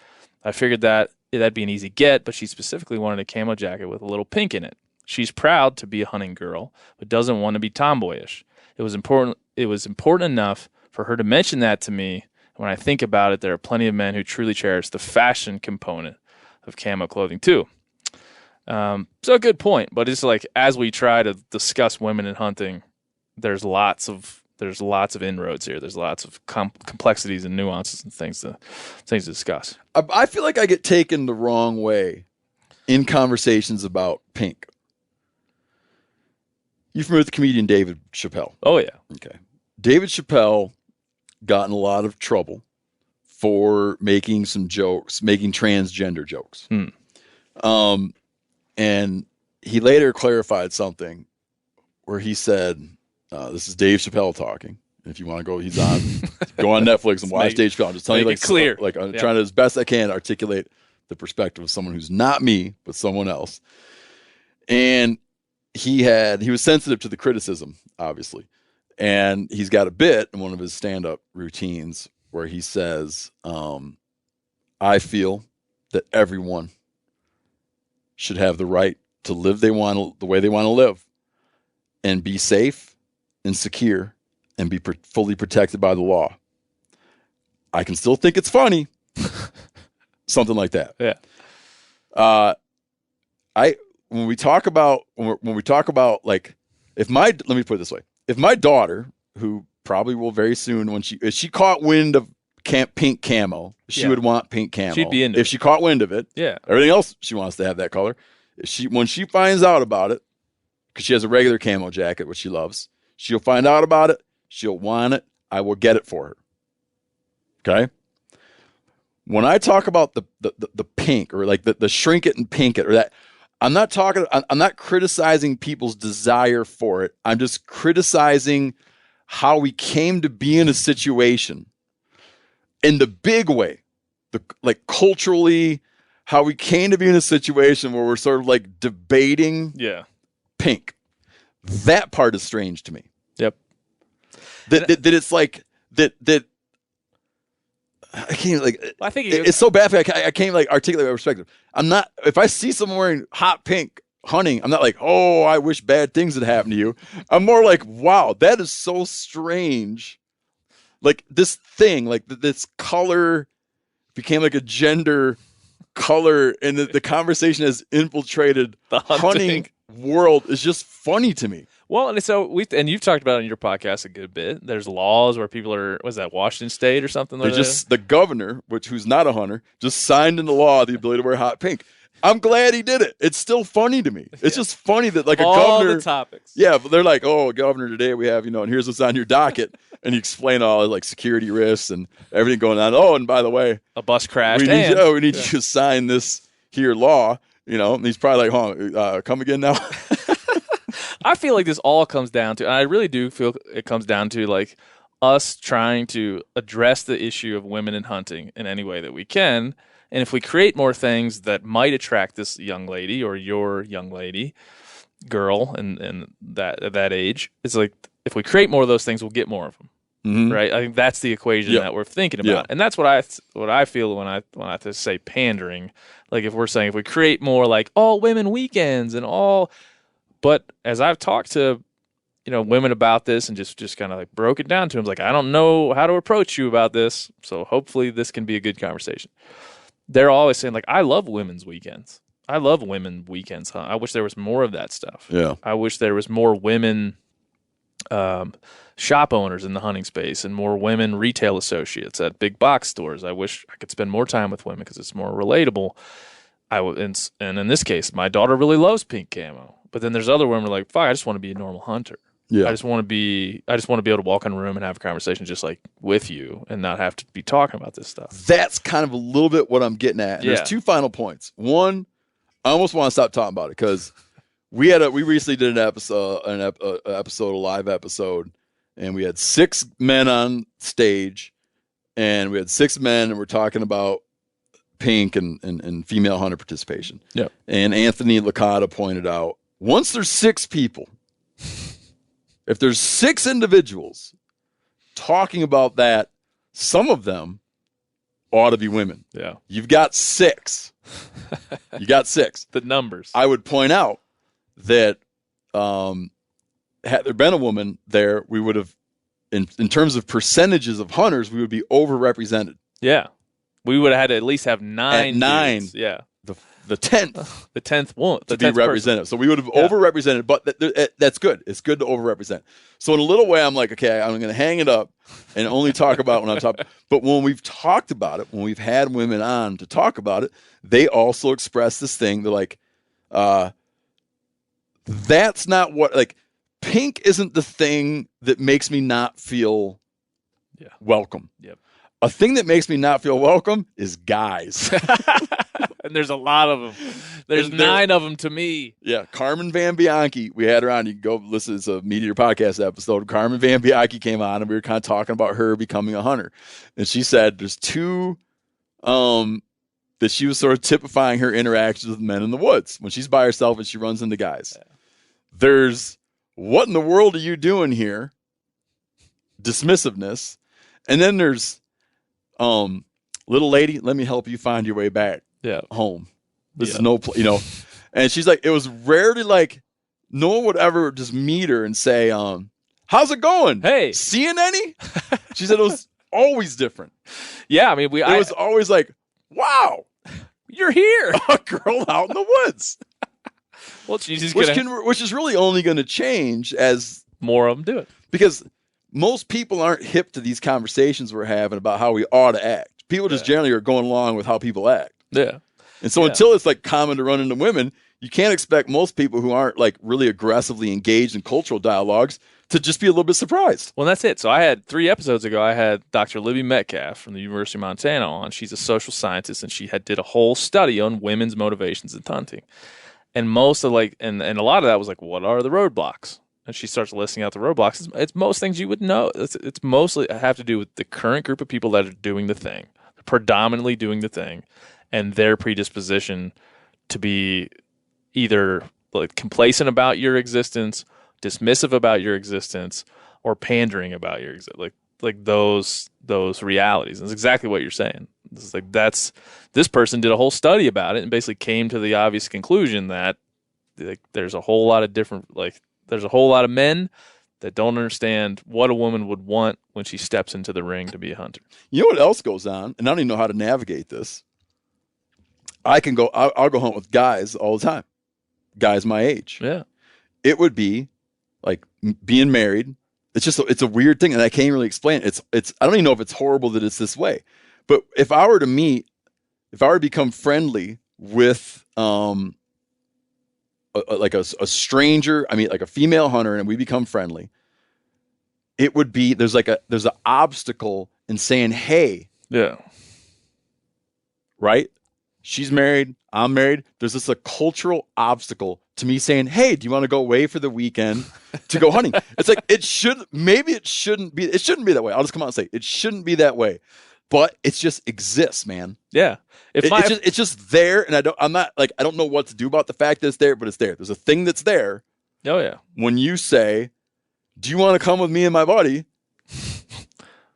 I figured that'd be an easy get, but she specifically wanted a camo jacket with a little pink in it. She's proud to be a hunting girl, but doesn't want to be tomboyish. It was important enough for her to mention that to me. When I think about it, there are plenty of men who truly cherish the fashion component of camo clothing too. So a good point, but it's like as we try to discuss women in hunting, there's lots of inroads here. There's lots of complexities and nuances and things to discuss. I feel like I get taken the wrong way in conversations about pink. You familiar with the comedian David Chappelle? Oh, yeah. Okay. David Chappelle got in a lot of trouble for making some jokes, making transgender jokes. And he later clarified something where he said, this is Dave Chappelle talking. If you want to go, he's on, go on Netflix and watch Dave Chappelle. I'm just telling you, like, clear. I'm trying to, as best I can, articulate the perspective of someone who's not me, but someone else. And he was sensitive to the criticism, obviously. And he's got a bit in one of his stand-up routines where he says, I feel that everyone should have the right to live the way they want to live and be safe and secure and be fully protected by the law. I can still think it's funny. Something like that. Yeah. When we talk about like, let me put it this way. If my daughter, who probably will very soon, if she caught wind of pink camo, she would want pink camo. She'd be into it. If she caught wind of it. Yeah. Everything else, she wants to have that color. When she finds out about it, because she has a regular camo jacket, which she loves, she'll find out about it. She'll want it. I will get it for her. Okay? When I talk about the pink, or like the shrink it and pink it, or that, I'm not criticizing people's desire for it. I'm just criticizing how we came to be in a situation in the big way, like culturally, how we came to be in a situation where we're sort of like debating pink. That part is strange to me. Yep. That it's like that I can't I think it's so bad. I can't like articulate my perspective. I'm not, if I see someone wearing hot pink hunting, I'm not like, oh, I wish bad things had happened to you. I'm more like, wow, that is so strange. Like this thing, like this color became like a gender color, and the conversation has infiltrated the hunting world is just funny to me. Well, and so you've talked about it on your podcast a good bit. There's laws where people are, was that Washington State or something like that? The governor, who's not a hunter, just signed into law the ability to wear hot pink. I'm glad he did it. It's still funny to me. It's just funny that like a governor. All the topics. Yeah, but they're like, oh, governor, today we have, and here's what's on your docket. And you explain all like security risks and everything going on. Oh, and by the way, a bus crashed. We need you to sign this here law. And he's probably like, come again now. I feel like this all comes down to, and I really do feel it comes down to like us trying to address the issue of women in hunting in any way that we can. And if we create more things that might attract this young lady or your young lady, girl, and that age, it's like if we create more of those things, we'll get more of them. Mm-hmm. Right? I think that's the equation that we're thinking about, and that's what I feel when I say pandering. Like if we're saying if we create more like all women weekends and all. But as I've talked to, women about this and just kind of like broke it down to them, like, I don't know how to approach you about this. So hopefully this can be a good conversation. They're always saying like, I love women's weekends. I love women weekends. I wish there was more of that stuff. Yeah. I wish there was more women shop owners in the hunting space and more women retail associates at big box stores. I wish I could spend more time with women because it's more relatable. And in this case, my daughter really loves pink camo. But then there's other women who are like, fuck, I just want to be a normal hunter. Yeah. I just want to be able to walk in a room and have a conversation just like with you and not have to be talking about this stuff. That's kind of a little bit what I'm getting at. There's two final points. One, I almost want to stop talking about it because we recently did a live episode, and we had 6 men on stage, and we had 6 men, and we're talking about pink and female hunter participation. Yeah. And Anthony Licata pointed out, once there's 6 people, if there's 6 individuals talking about that, some of them ought to be women. Yeah. You've got 6. You got 6. The numbers. I would point out that had there been a woman there, we would have, in terms of percentages of hunters, we would be overrepresented. Yeah. We would have had to at least have 9. At 9. dudes. Yeah. The 10th. The 10th won't. To be represented. Person. So we would have overrepresented, but that's good. It's good to overrepresent. So in a little way, I'm like, okay, I'm going to hang it up and only talk about when I'm talking. But when we've talked about it, when we've had women on to talk about it, they also express this thing. They're like, that's not what, like, pink isn't the thing that makes me not feel welcome. Yep. A thing that makes me not feel welcome is guys. And there's a lot of them. There's 9 of them to me. Yeah, Carmen Van Bianchi, we had her on. You can go listen. It's a Meteor Podcast episode. Carmen Van Bianchi came on, and we were kind of talking about her becoming a hunter. And she said there's 2 that she was sort of typifying her interactions with men in the woods when she's by herself and she runs into guys. Yeah. There's, what in the world are you doing here? Dismissiveness. And then there's, little lady, let me help you find your way back home. This is no, and she's like, it was rarely like, no one would ever just meet her and say, how's it going? Hey, seeing any? She said it was always different. Yeah. I mean, it was always like, wow, you're here. A girl out in the woods. Well, she's which is really only going to change as more of them do it. Because most people aren't hip to these conversations we're having about how we ought to act. People just generally are going along with how people act. Yeah. And so until it's like common to run into women, you can't expect most people who aren't like really aggressively engaged in cultural dialogues to just be a little bit surprised. Well, that's it. So I had 3 episodes ago, I had Dr. Libby Metcalf from the University of Montana on. She's a social scientist, and she did a whole study on women's motivations in hunting. And most of and a lot of that was like, what are the roadblocks? And she starts listing out the roadblocks. It's most things you would know. It's mostly have to do with the current group of people that are doing the thing, predominantly doing the thing, and their predisposition to be either like complacent about your existence, dismissive about your existence, or pandering about your existence. Like those realities. That's exactly what you're saying. It's like this person did a whole study about it and basically came to the obvious conclusion that there's a whole lot of there's a whole lot of men that don't understand what a woman would want when she steps into the ring to be a hunter. You know what else goes on? And I don't even know how to navigate this. I'll go hunt with guys all the time. Guys my age. Yeah. It would be like being married. It's a weird thing, and I can't really explain it. It's I don't even know if it's horrible that it's this way. But if I were to become friendly with a stranger, I mean like a female hunter, and we become friendly, it would be there's an obstacle in saying, hey. Yeah. Right? She's married, I'm married. There's a cultural obstacle to me saying, hey, do you want to go away for the weekend to go hunting? It's like it shouldn't be that way. I'll just come out and say it shouldn't be that way. But it just exists, man. Yeah. It's just there, and I don't know what to do about the fact that it's there, but it's there. There's a thing that's there. Oh yeah. When you say, do you want to come with me and my buddy?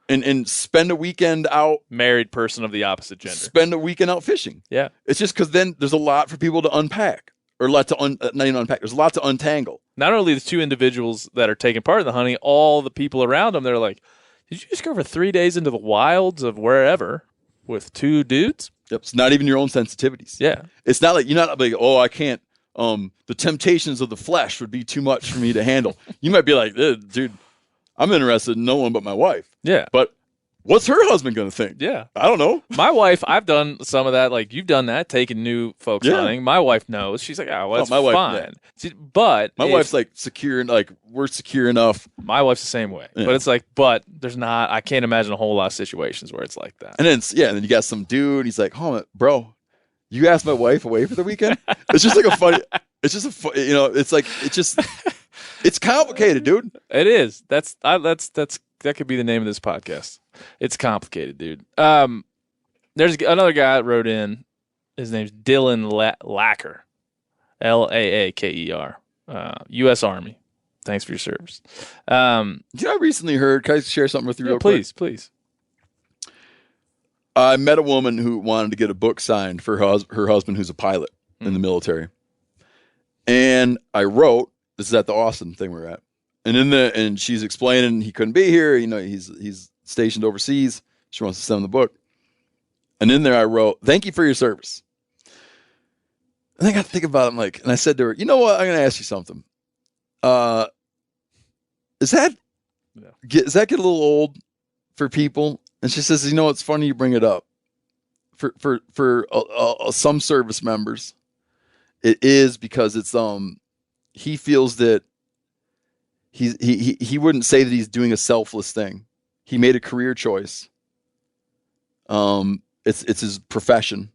And spend a weekend out. Married person of the opposite gender. Spend a weekend out fishing. Yeah. It's just because then there's a lot for people to unpack. Or a lot to not even unpack. There's a lot to untangle. Not only the 2 individuals that are taking part in the hunting, all the people around them, they're like, did you just go for 3 days into the wilds of wherever with 2 dudes? Yep. It's not even your own sensitivities. Yeah. It's not like, you're not like, oh, I can't. The temptations of the flesh would be too much for me to handle. You might be like, dude, I'm interested in no one but my wife. Yeah. But what's her husband going to think? Yeah. I don't know. My wife, I've done some of that. Like you've done that, taking new folks hunting. My wife knows. She's like, well, it's fine. But my wife's like secure, like we're secure enough. My wife's the same way. Yeah. But it's like, there's not, I can't imagine a whole lot of situations where it's like that. And then, and then you got some dude, he's like, oh, bro, you asked my wife away for the weekend? It's just like it's like, it's complicated, dude. It is. That could be the name of this podcast. It's complicated, dude. There's another guy that wrote in. His name's Dylan Lacker, Laaker, U.S. Army. Thanks for your service. I recently heard. Can I share something with you? Real quick? Please. I met a woman who wanted to get a book signed for her husband, who's a pilot in the military, and I wrote. This is at the Austin thing we're at. And she's explaining he couldn't be here. He's stationed overseas. She wants to send him the book. And in there I wrote, thank you for your service. And I got to think about it. And I said to her, you know what? I'm going to ask you something. Does that get a little old for people? And she says, it's funny you bring it up. For some service members, it is because it's, he feels that he wouldn't say that he's doing a selfless thing. He made a career choice. It's his profession.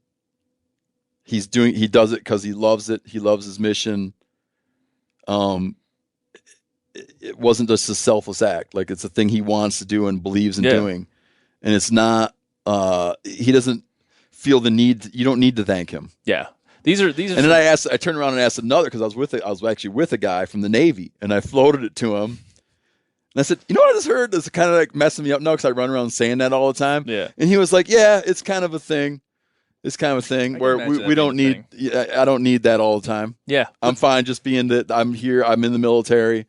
He does it because he loves it. He loves his mission. It wasn't just a selfless act. Like, it's a thing he wants to do and believes in doing. And it's not, he doesn't feel the need. You don't need to thank him. Yeah. These are. And then I turned around and asked another, because I was actually with a guy from the Navy, and I floated it to him. And I said, you know what I just heard? This is kind of like messing me up now, because I run around saying that all the time. Yeah. And he was like, yeah, it's kind of a thing. It's kind of a thing where we don't need, I don't need that all the time. Yeah. I'm fine just being that I'm here. I'm in the military.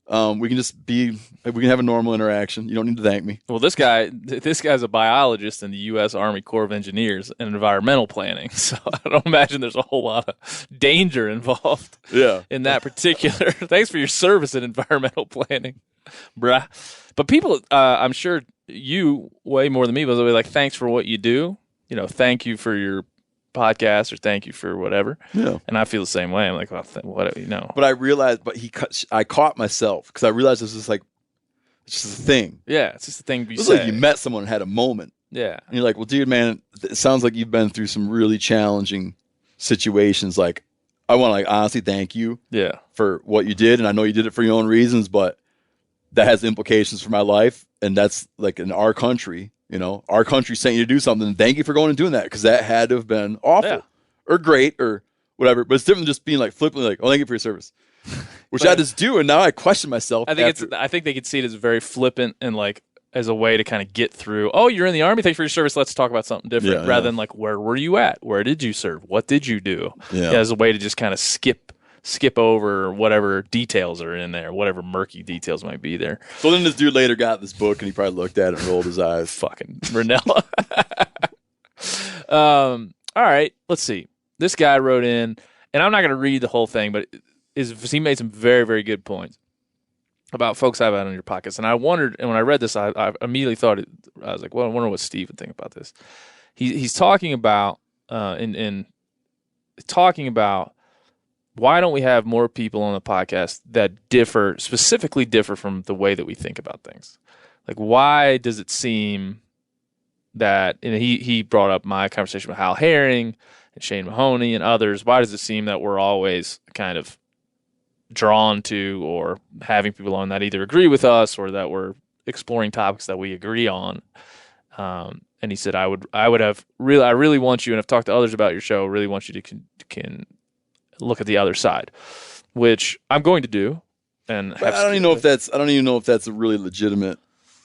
We can have a normal interaction. You don't need to thank me. Well, this guy's a biologist in the U.S. Army Corps of Engineers and environmental planning. So I don't imagine there's a whole lot of danger involved in that particular. Thanks for your service in environmental planning, bruh. But people, I'm sure you way more than me, but they'll be like, thanks for what you do. You know, thank you for your podcast, or thank you for whatever. Yeah. And I feel the same way. I'm like, well, what, you know. But I realized, I caught myself, because I realized this is like, it's just a thing. Yeah, it's just a thing you say. It's like you met someone and had a moment. Yeah. And you're like, well, dude, man, it sounds like you've been through some really challenging situations. Like, I want to, like, honestly thank you for what you did. And I know you did it for your own reasons, but that has implications for my life. And that's, like, in our country. You know, our country sent you to do something. Thank you for going and doing that, because that had to have been awful or great or whatever. But it's different than just being like flippantly like, oh, thank you for your service, which I just do. And now I question myself. I think they could see it as very flippant and like as a way to kind of get through. Oh, you're in the Army. Thank you for your service. Let's talk about something different, rather than like, where were you at? Where did you serve? What did you do? Yeah, as a way to just kind of skip over whatever details are in there, whatever murky details might be there. So then this dude later got this book, and he probably looked at it and rolled his eyes. Fucking Rinella. All right, let's see. This guy wrote in, and I'm not going to read the whole thing, but he made some very, very good points about folks I've had on your podcast. And I wondered, and when I read this, I immediately thought, I was like, well, I wonder what Steve would think about this. He's talking about, talking about, why don't we have more people on the podcast that specifically differ from the way that we think about things? Like, why does it seem that, and he brought up my conversation with Hal Herring and Shane Mahoney and others, why does it seem that we're always kind of drawn to or having people on that either agree with us or that we're exploring topics that we agree on? And he said, I really want you, and I've talked to others about your show, really want you to can look at the other side, which I'm going to do. And I don't even know if that's a really legitimate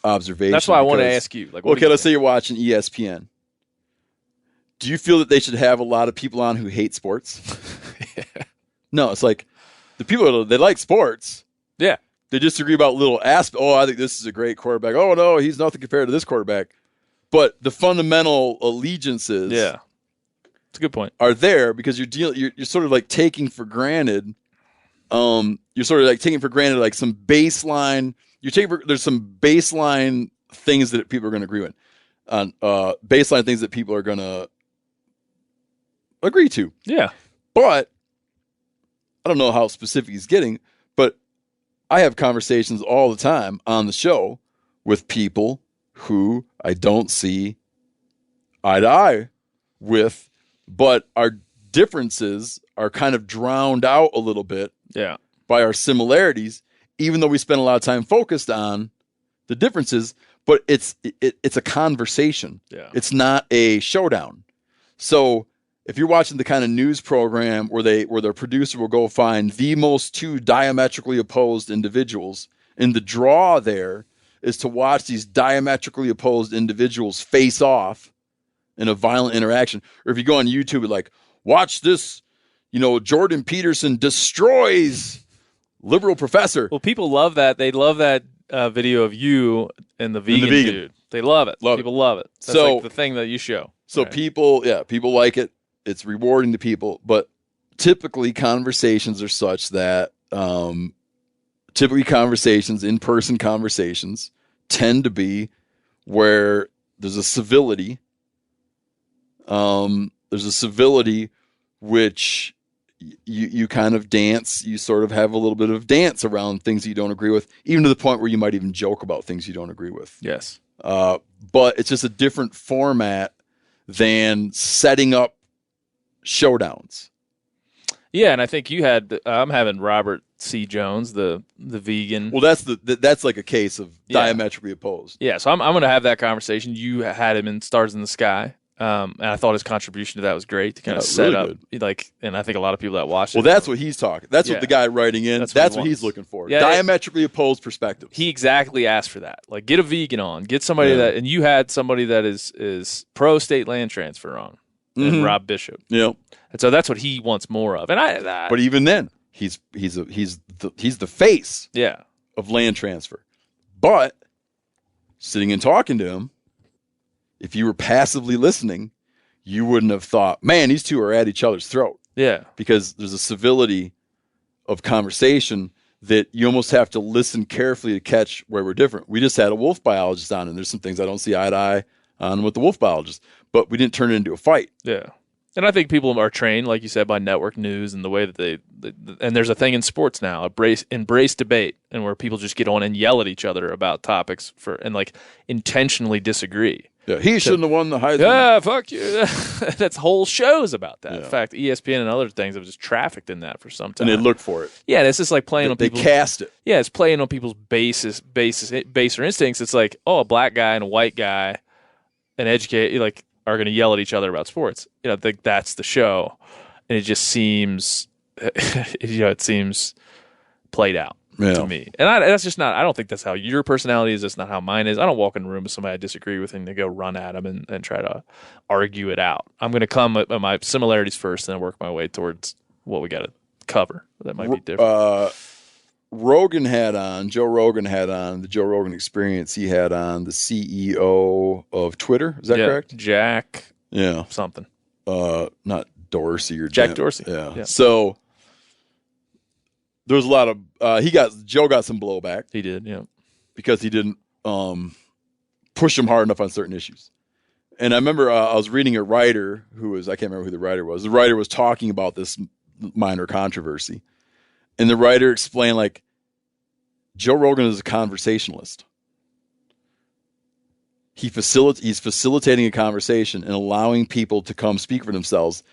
observation. That's why I want to ask you. Like, okay, let's say you're watching ESPN. Do you feel that they should have a lot of people on who hate sports? No, it's like the people they like sports. Yeah, they disagree about little aspects. Oh, I think this is a great quarterback. Oh no, he's nothing compared to this quarterback. But the fundamental allegiances. Yeah. It's a good point. Are there because you're sort of like taking for granted. You're sort of like taking for granted like some baseline. There's some baseline things that people are going to agree with, on baseline things that people are going to agree to. Yeah, but I don't know how specific he's getting. But I have conversations all the time on the show with people who I don't see eye to eye with. But our differences are kind of drowned out a little bit by our similarities, even though we spend a lot of time focused on the differences. But it's a conversation. Yeah. It's not a showdown. So if you're watching the kind of news program where their producer will go find the most two diametrically opposed individuals, and the draw there is to watch these diametrically opposed individuals face off in a violent interaction. Or if you go on YouTube and like, watch this, Jordan Peterson destroys liberal professor. Well, people love that. They love that video of you and the vegan dude. They love it. People love it. That's like the thing that you show. So people like it. It's rewarding to people. But typically conversations are such that in-person conversations tend to be where there's a civility. There's a civility which you kind of dance. You sort of have a little bit of dance around things you don't agree with, even to the point where you might even joke about things you don't agree with. Yes. But it's just a different format than setting up showdowns. Yeah, and I think you had. I'm having Robert C. Jones, the vegan. Well, that's like a case of diametrically opposed. Yeah, so I'm going to have that conversation. You had him in Stars in the Sky, and I thought his contribution to that was great to kind of set really up, like, and I think a lot of people that watched it. Well, that's what he's talking. That's what the guy writing in. That's what he's looking for. Yeah, diametrically opposed perspectives. He exactly asked for that. Like, get a vegan on, get somebody that, and you had somebody that is pro state land transfer on, and Rob Bishop. Yeah, and so that's what he wants more of. And but even then, he's the face. Yeah. Of land transfer. But sitting and talking to him, if you were passively listening, you wouldn't have thought, man, these two are at each other's throat. Yeah. Because there's a civility of conversation that you almost have to listen carefully to catch where we're different. We just had a wolf biologist on, and there's some things I don't see eye to eye on with the wolf biologist, but we didn't turn it into a fight. Yeah. And I think people are trained, like you said, by network news and the way that and there's a thing in sports now, embrace debate, and where people just get on and yell at each other about topics and like intentionally disagree. Yeah, he shouldn't have won the Heisman. Yeah, fuck you. That's whole shows about that. Yeah. In fact, ESPN and other things have just trafficked in that for some time. And they look for it. Yeah, it's just like playing on people's... They cast it. Yeah, it's playing on people's baser instincts. It's like, oh, a black guy and a white guy and are going to yell at each other about sports. I think that's the show, and it just seems, it seems played out to me. And that's just not. I don't think that's how your personality is. That's not how mine is. I don't walk in a room with somebody I disagree with and go run at them and try to argue it out. I'm going to come at my similarities first, and then work my way towards what we got to cover. That might be different. Joe Rogan had on the Joe Rogan Experience. He had on the CEO of Twitter. Is that correct? Jack. Yeah. Something. Not Dorsey or Jack Dorsey. Yeah. So there was a lot of Joe got some blowback. He did, yeah. Because he didn't push him hard enough on certain issues. And I remember I was reading a writer I can't remember who the writer was. The writer was talking about this minor controversy. And the writer explained, like, Joe Rogan is a conversationalist. He's facilitating a conversation and allowing people to come speak for themselves.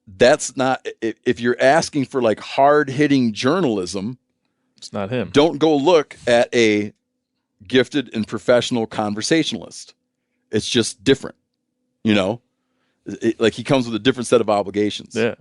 That's not, if you're asking for like hard hitting journalism, it's not him. Don't go look at a gifted and professional conversationalist. It's just different, like he comes with a different set of obligations. Yeah.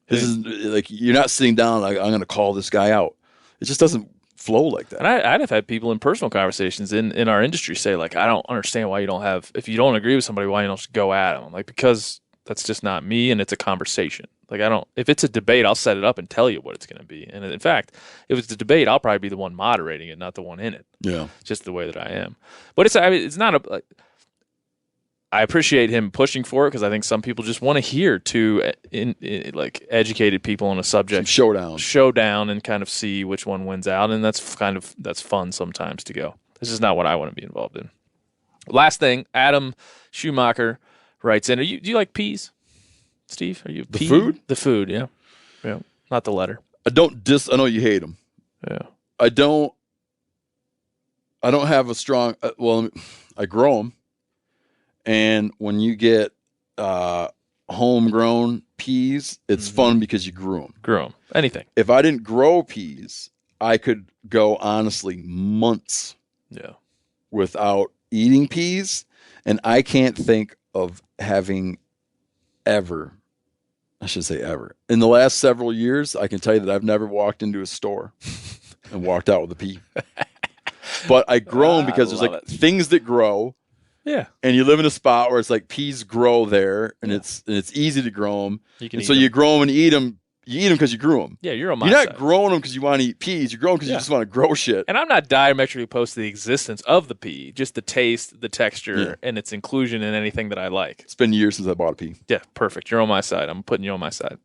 This is like, you're not sitting down like, I'm going to call this guy out. It just doesn't flow like that. And I'd have had people in personal conversations in our industry say, like, I don't understand why you don't have, if you don't agree with somebody, why you don't just go at them? Like, because that's just not me, and it's a conversation. Like, if it's a debate, I'll set it up and tell you what it's going to be. And in fact, if it's a debate, I'll probably be the one moderating it, not the one in it. Yeah. Just the way that I am. But it's not I appreciate him pushing for it, because I think some people just want to hear two like educated people on a subject showdown and kind of see which one wins out, and that's fun sometimes to go. This is not what I want to be involved in. Last thing, Adam Schumacher writes in: do you like peas, Steve? Are you food? The food, yeah, not the letter. I know you hate them. Yeah, I don't have a strong. I grow them. And when you get homegrown peas, it's fun because you grew them. Grew them. Anything. If I didn't grow peas, I could go honestly months without eating peas. And I can't think of having ever, in the last several years, I can tell you that I've never walked into a store and walked out with a pea. But I grow them because there's like things that grow. Yeah, and you live in a spot where it's like peas grow there, and it's easy to grow them. You grow them and eat them. You eat them because you grew them. Yeah, you're on my You're side. not growing them because you want to eat peas. You're growing because you just want to grow shit. And I'm not diametrically opposed to the existence of the pea, just the taste, the texture, and its inclusion in anything that I like. It's been years since I bought a pea. Yeah, perfect. You're on my side. I'm putting you on my side.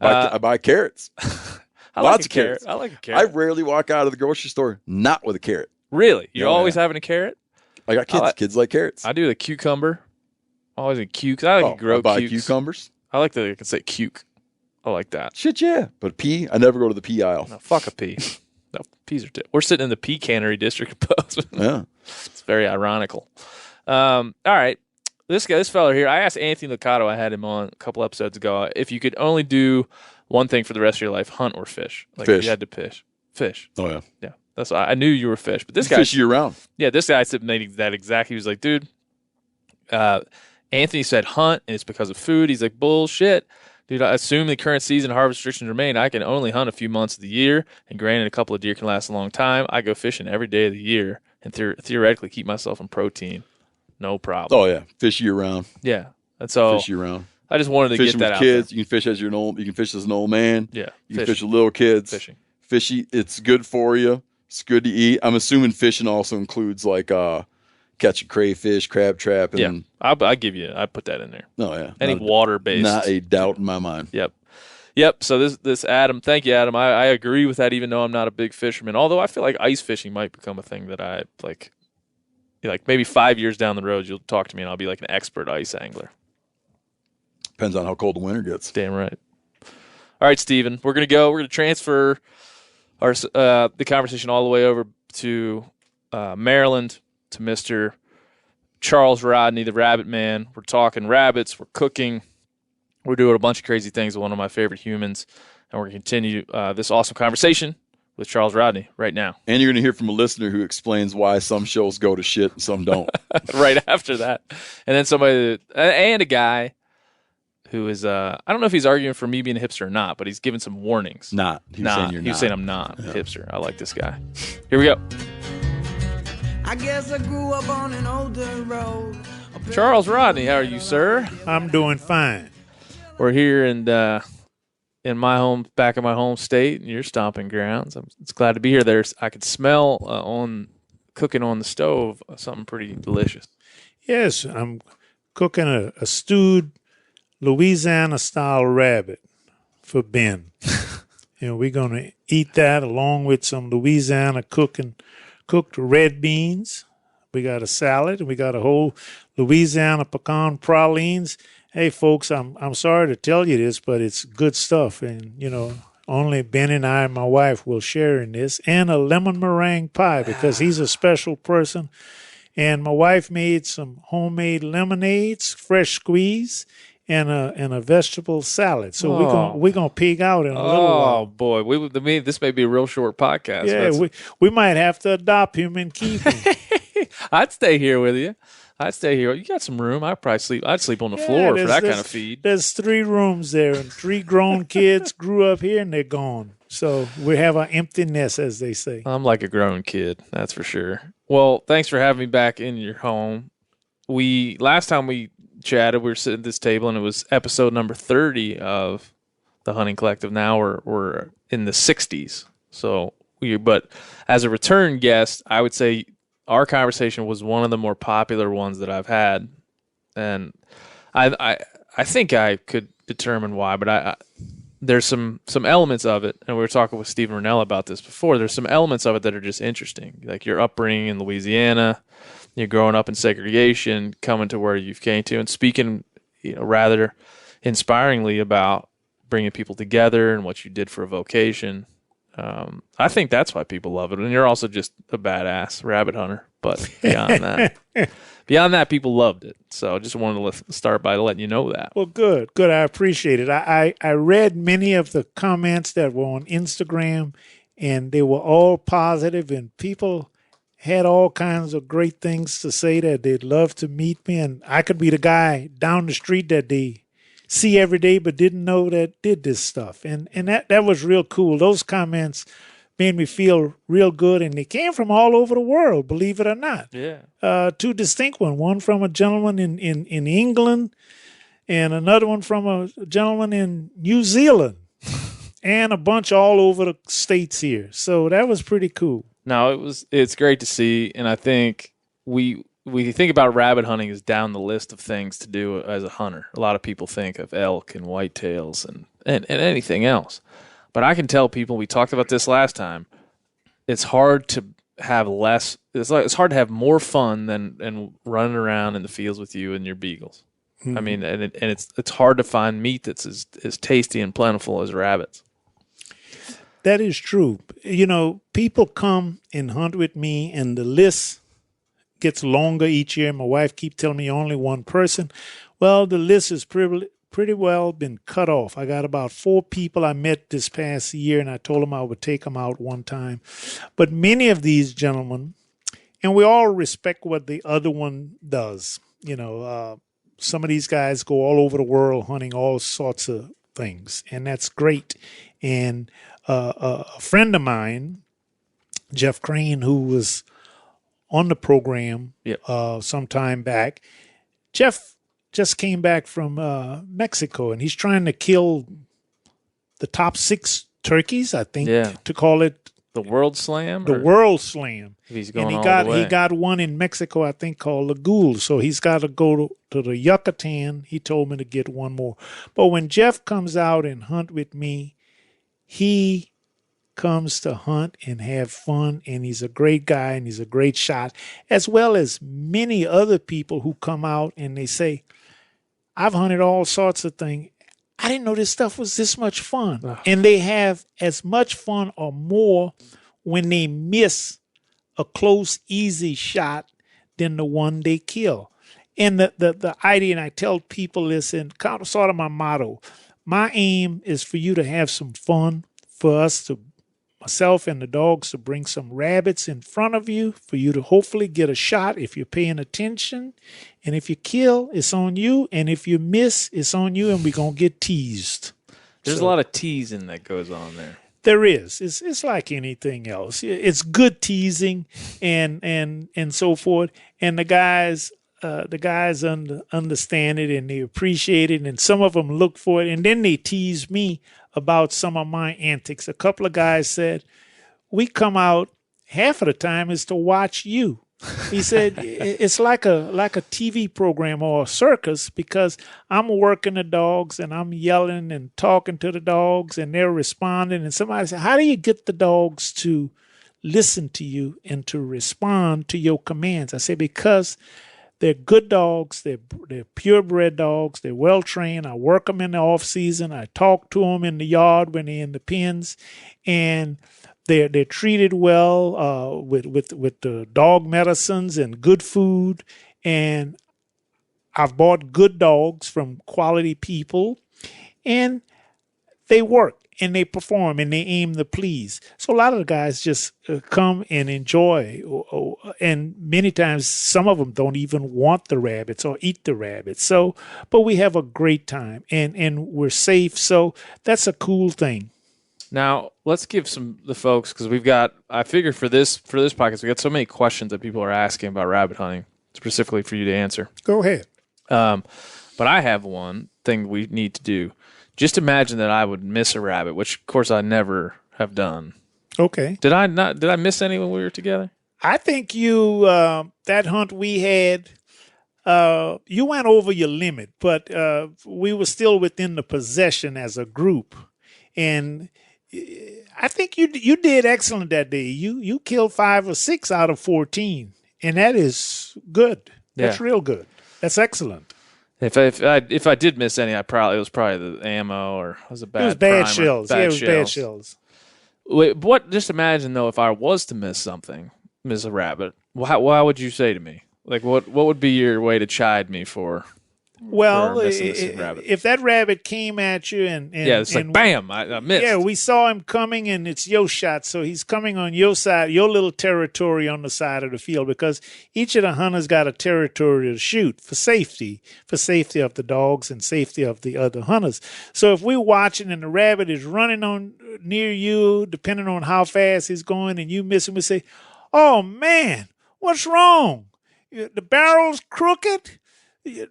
I buy carrots. Lots of carrots. I like a carrot. I rarely walk out of the grocery store not with a carrot. Really? You're always having a carrot? I got kids. Kids like carrots. I do the cucumber. Always a cuke. I like to grow cucumbers. I like to say cuke. I like that. Shit, yeah. But pea, I never go to the pea aisle. No, fuck a pea. No, peas are we're sitting in the pea cannery district of Bozeman. Yeah. It's very ironical. All right. This fella here, I asked Anthony Liccato, I had him on a couple episodes ago, if you could only do one thing for the rest of your life, hunt or fish. Like fish. If you had to fish. Fish. Oh, yeah. Yeah. That's I knew you were fish. But this guy. Fish year round. Yeah, this guy said that exact. He was like, dude, Anthony said hunt, and it's because of food. He's like, bullshit. Dude, I assume the current season harvest restrictions remain. I can only hunt a few months of the year, and granted, a couple of deer can last a long time. I go fishing every day of the year and theoretically keep myself in protein. No problem. Oh, yeah. Fish year round. Yeah. And so Fish year round. I just wanted to Fishing get that with out kids. there. You can fish as you can fish as an old man. Yeah. You can fish with little kids. Fishing. Fishy. It's good for you. It's good to eat. I'm assuming fishing also includes like catching crayfish, crab trapping. Yeah. I give you. I put that in there. Oh yeah. Any water based. Not a doubt in my mind. Yep. So this Adam, thank you, Adam. I agree with that, even though I'm not a big fisherman. Although I feel like ice fishing might become a thing that I like. Like maybe 5 years down the road, you'll talk to me and I'll be like an expert ice angler. Depends on how cold the winter gets. Damn right. All right, Steven, we're gonna transfer our the conversation all the way over to Maryland to Mr. Charles Rodney, the Rabbit Man. We're talking rabbits. We're cooking. We're doing a bunch of crazy things with one of my favorite humans, and we're going to continue this awesome conversation with Charles Rodney right now. And you're going to hear from a listener who explains why some shows go to shit and some don't. Right after that. And then somebody, and a guy who is, I don't know if he's arguing for me being a hipster or not, but he's giving some warnings. He was saying I'm not a hipster. I like this guy. Here we go. I guess I grew up on an older road. Charles Rodney, how are you, sir? I'm doing fine. We're here in my home, back in my home state, in your stomping grounds. It's glad to be here. I could smell on cooking on the stove something pretty delicious. Yes, I'm cooking a stewed Louisiana-style rabbit for Ben. We're going to eat that along with some Louisiana cooked red beans. We got a salad, and we got a whole Louisiana pecan pralines. Hey, folks, I'm sorry to tell you this, but it's good stuff. And, only Ben and I and my wife will share in this. And a lemon meringue pie because he's a special person. And my wife made some homemade lemonades, fresh squeeze, and a vegetable salad. So we're gonna pig out in a little while. Oh, boy. This may be a real short podcast. Yeah, we might have to adopt him and keep him. I'd stay here with you. I'd stay here. You got some room. I'd sleep on the floor for that kind of feed. There's 3 rooms there, and 3 grown kids grew up here, and they're gone. So we have an empty nest, as they say. I'm like a grown kid, that's for sure. Well, thanks for having me back in your home. Last time we chatted, we were sitting at this table, and it was episode number 30 of the Hunting Collective. Now we're in the 60s. But as a return guest, I would say our conversation was one of the more popular ones that I've had, and I think I could determine why. But there's some elements of it, and we were talking with Stephen Rinella about this before. There's some elements of it that are just interesting, like your upbringing in Louisiana, you're growing up in segregation, coming to where you've came to, and speaking, rather inspiringly about bringing people together and what you did for a vocation. I think that's why people love it. And you're also just a badass rabbit hunter. But beyond that, people loved it. So I just wanted to start by letting you know that. Well, good. I appreciate it. I read many of the comments that were on Instagram, and they were all positive, and people had all kinds of great things to say that they'd love to meet me. And I could be the guy down the street that they see every day but didn't know that did this stuff. And that was real cool. Those comments made me feel real good, and they came from all over the world, believe it or not. Yeah. 2 distinct ones. One from a gentleman in England, and another one from a gentleman in New Zealand, and a bunch all over the states here. So that was pretty cool. No, it's great to see, and I think we think about rabbit hunting as down the list of things to do as a hunter. A lot of people think of elk and whitetails and anything else. But I can tell people, we talked about this last time, it's hard to have it's hard to have more fun than running around in the fields with you and your beagles. I mean, and it's hard to find meat that's as tasty and plentiful as rabbits. That is true. You know, people come and hunt with me, and the list gets longer each year. My wife keeps telling me only one person. Well, the list is pretty well been cut off. I got about 4 people I met this past year, and I told them I would take them out one time. But many of these gentlemen, and we all respect what the other one does. You know, some of these guys go all over the world hunting all sorts of things, and that's great. And a friend of mine, Jeff Crane, who was on the program some time back, Jeff just came back from Mexico, and he's trying to kill the top 6 turkeys, I think, to call it the World Slam. The World Slam. He's going and all the way. He got one in Mexico, I think, called the Ghoul. So he's got to go to the Yucatan. He told me to get one more. But when Jeff comes out and hunt with me, he comes to hunt and have fun, and he's a great guy, and he's a great shot, as well as many other people who come out and they say, I've hunted all sorts of things. I didn't know this stuff was this much fun. Oh. And they have as much fun or more when they miss a close, easy shot than the one they kill. And the idea, and I tell people this, and kind of sort of my motto, my aim is for you to have some fun, for us to, myself and the dogs, to bring some rabbits in front of you, for you to hopefully get a shot if you're paying attention. And if you kill, it's on you. And if you miss, it's on you, and we're going to get teased. There's a lot of teasing that goes on there. There is. It's like anything else. It's good teasing and so forth. And the guys understand it, and they appreciate it, and some of them look for it, and then they tease me about some of my antics. A couple of guys said, we come out half of the time is to watch you. He said, it's like a TV program or a circus, because I'm working the dogs and I'm yelling and talking to the dogs, and they're responding. And somebody said, how do you get the dogs to listen to you and to respond to your commands? I said, because they're good dogs. They're purebred dogs. They're well trained. I work them in the off season. I talk to them in the yard when they're in the pens, and they're treated well with the dog medicines and good food. And I've bought good dogs from quality people, and they work and they perform and they aim to please. So a lot of the guys just come and enjoy, and many times some of them don't even want the rabbits or eat the rabbits. So, but we have a great time, and we're safe. So that's a cool thing. Now let's give the folks, because we've got, I figure for this podcast, we got so many questions that people are asking about rabbit hunting, specifically for you to answer. Go ahead. But I have one thing we need to do. Just imagine that I would miss a rabbit, which of course I never have done. Okay. Did I miss any when we were together? I think you, that hunt we had, you went over your limit, but we were still within the possession as a group. And I think you did excellent that day. You killed 5 or 6 out of 14, and that is good. That's real good. That's excellent. If I did miss any, it was probably the ammo, or it was a bad. It was bad primer, shells. Bad it was shells. bad shells. Wait, just imagine though, if I was to miss a rabbit, why would you say to me? Like, what would be your way to chide me for? Well, rabbit? If that rabbit came at you and it's like bam, I missed. Yeah, we saw him coming, and it's your shot. So he's coming on your side, your little territory on the side of the field, because each of the hunters got a territory to shoot for safety of the dogs and safety of the other hunters. So if we're watching and the rabbit is running on near you, depending on how fast he's going, and you miss him, we say, "Oh man, what's wrong? The barrel's crooked.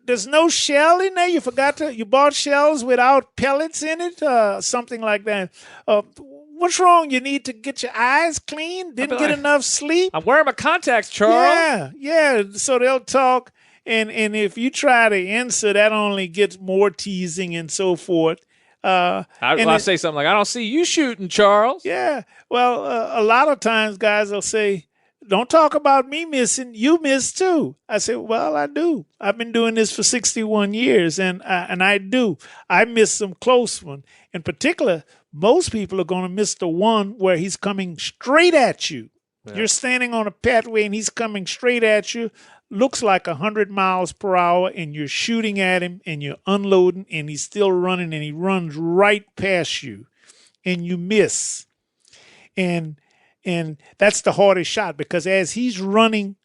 There's no shell in there. You bought shells without pellets in it, something like that. What's wrong? You need to get your eyes clean. Didn't get enough sleep. I'm wearing my contacts, Charles. Yeah. So they'll talk, and if you try to answer, that only gets more teasing and so forth. I say something like, "I don't see you shooting, Charles." Yeah. Well, a lot of times guys will say, don't talk about me missing. You miss too. I said, well, I do. I've been doing this for 61 years, and I do. I miss some close one. In particular, most people are going to miss the one where he's coming straight at you. Yeah. You're standing on a pathway, and he's coming straight at you. Looks like 100 miles per hour, and you're shooting at him, and you're unloading, and he's still running, and he runs right past you, and you miss. And that's the hardest shot, because as he's running,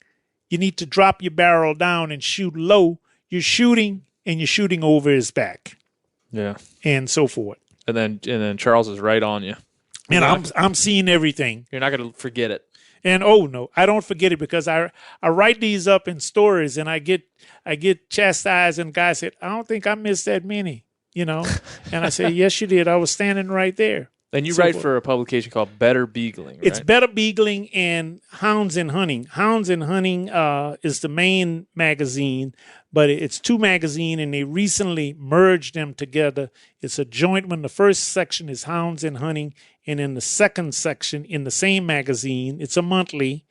you need to drop your barrel down and shoot low. You're shooting, and you're shooting over his back. Yeah. And so forth. And then Charles is right on you. And I'm seeing everything. You're not going to forget it. And oh no, I don't forget it, because I write these up in stories, and I get chastised, and guys said, I don't think I missed that many, And I say, yes, you did. I was standing right there. And you write for a publication called Better Beagling, right? It's Better Beagling and Hounds and Hunting. Hounds and Hunting is the main magazine, but it's two magazines, and they recently merged them together. It's a joint one. The first section is Hounds and Hunting, and in the second section in the same magazine, it's a monthly,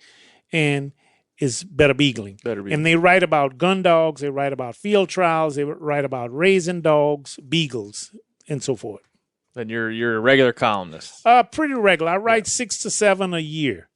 and is Better Beagling. Better Beagling. And they write about gun dogs, they write about field trials, they write about raising dogs, beagles, and so forth. And you're a regular columnist. Pretty regular. I write 6 to 7 a year.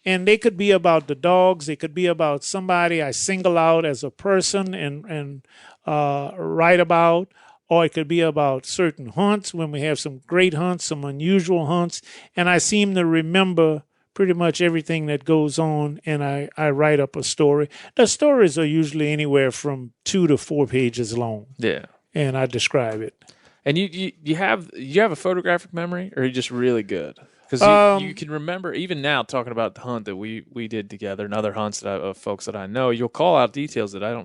And they could be about the dogs. They could be about somebody I single out as a person and write about. Or it could be about certain hunts when we have some great hunts, some unusual hunts. And I seem to remember pretty much everything that goes on, and I write up a story. The stories are usually anywhere from 2 to 4 pages long. Yeah. And I describe it. And you have a photographic memory, or are you just really good? Because you can remember, even now, talking about the hunt that we did together and other hunts of folks that I know, you'll call out details that I don't.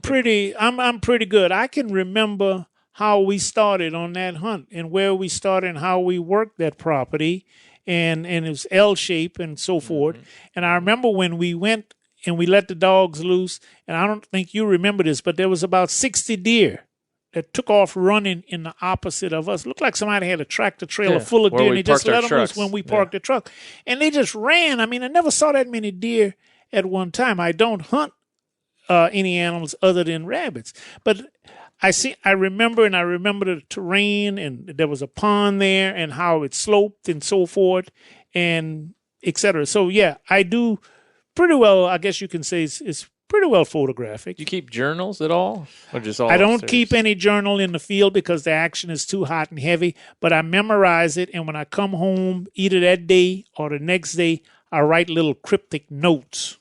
I'm pretty good. I can remember how we started on that hunt and where we started and how we worked that property, and it was L-shape and so forth. Mm-hmm. And I remember when we went and we let the dogs loose, and I don't think you remember this, but there was about 60 deer that took off running in the opposite of us. Looked like somebody had a tractor trailer full of deer, and they just let them loose when we parked the truck. And they just ran. I mean, I never saw that many deer at one time. I don't hunt any animals other than rabbits. But I remember the terrain, and there was a pond there, and how it sloped and so forth, and et cetera. So, yeah, I do pretty well. I guess you can say it's pretty well photographic. You keep journals at all, or just all? I don't keep any journal in the field because the action is too hot and heavy, but I memorize it, and when I come home, either that day or the next day, I write little cryptic notes.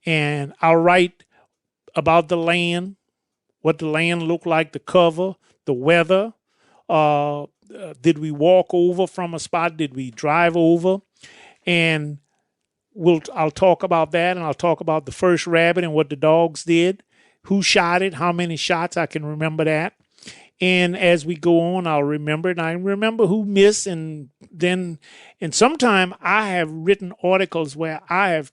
And I'll write about the land, what the land looked like, the cover, the weather. Did we walk over from a spot? Did we drive over? And I'll talk about that, and I'll talk about the first rabbit and what the dogs did, who shot it, how many shots. I can remember that. And as we go on, I'll remember it. And I remember who missed, and sometime I have written articles where I have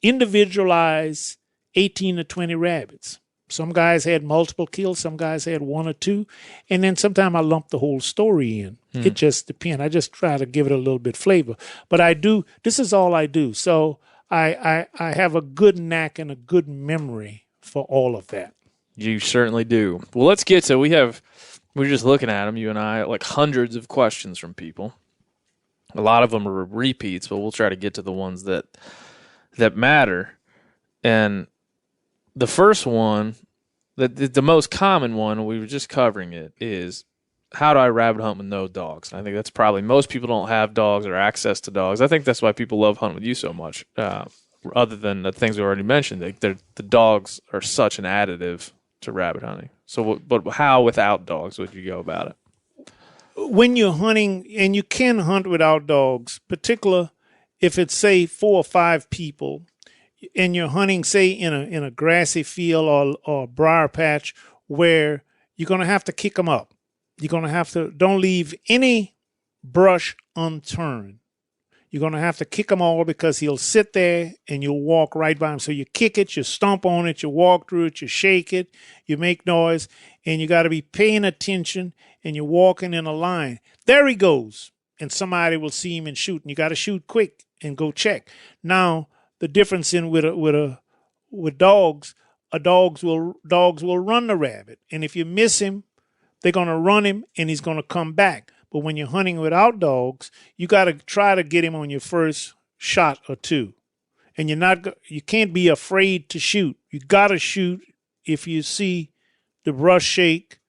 individualized 18 to 20 rabbits. Some guys had multiple kills, some guys had 1 or 2, and then sometimes I lump the whole story in. It just depends. I just try to give it a little bit flavor. But I do, this is all I do. So I have a good knack and a good memory for all of that. You certainly do. Well, let's get to, we're just looking at them, you and I, like hundreds of questions from people. A lot of them are repeats, but we'll try to get to the ones that matter. And the first one, the most common one, we were just covering it, is how do I rabbit hunt with no dogs? And I think that's probably, most people don't have dogs or access to dogs. I think that's why people love hunting with you so much, other than the things we already mentioned. The dogs are such an additive to rabbit hunting. So, but how without dogs would you go about it? When you're hunting, and you can hunt without dogs, particularly if it's, say, 4 or 5 people, and you're hunting, say, in a grassy field or briar patch where you're going to have to kick them up. You're going to have to, don't leave any brush unturned. You're going to have to kick him all, because he'll sit there and you'll walk right by him. So you kick it, you stomp on it, you walk through it, you shake it, you make noise, and you got to be paying attention, and you're walking in a line. There he goes, and somebody will see him and shoot, and you got to shoot quick and go check. Now, the difference in with dogs, dogs will run the rabbit, and if you miss him, they're gonna run him, and he's gonna come back. But when you're hunting without dogs, you got to try to get him on your first shot or two, and you can't be afraid to shoot. You got to shoot if you see the brush shake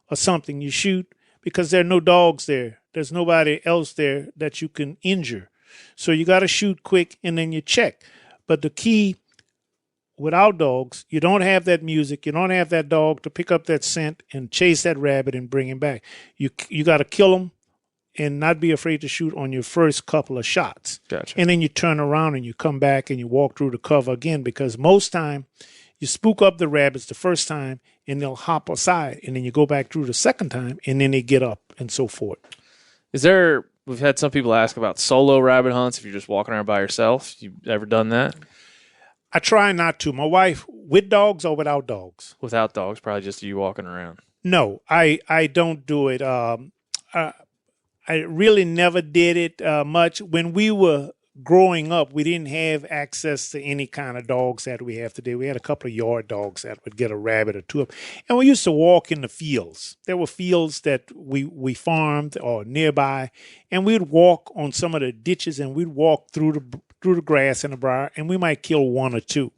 or something. You shoot because there are no dogs there. There's nobody else there that you can injure. So you got to shoot quick, and then you check. But the key without dogs, you don't have that music. You don't have that dog to pick up that scent and chase that rabbit and bring him back. You got to kill him and not be afraid to shoot on your first couple of shots. Gotcha. And then you turn around and you come back and you walk through the cover again, because most time you spook up the rabbits the first time and they'll hop aside, and then you go back through the second time and then they get up and so forth. We've had some people ask about solo rabbit hunts if you're just walking around by yourself. You ever done that? I try not to. My wife, with dogs or without dogs? Without dogs, probably just you walking around. No, I don't do it. I really never did it much. When we were growing up, we didn't have access to any kind of dogs that we have today. We had a couple of yard dogs that would get a rabbit or two up. And we used to walk in the fields. There were fields that we farmed or nearby, and we'd walk on some of the ditches, and we'd walk through the grass and the briar, and we might kill one or two.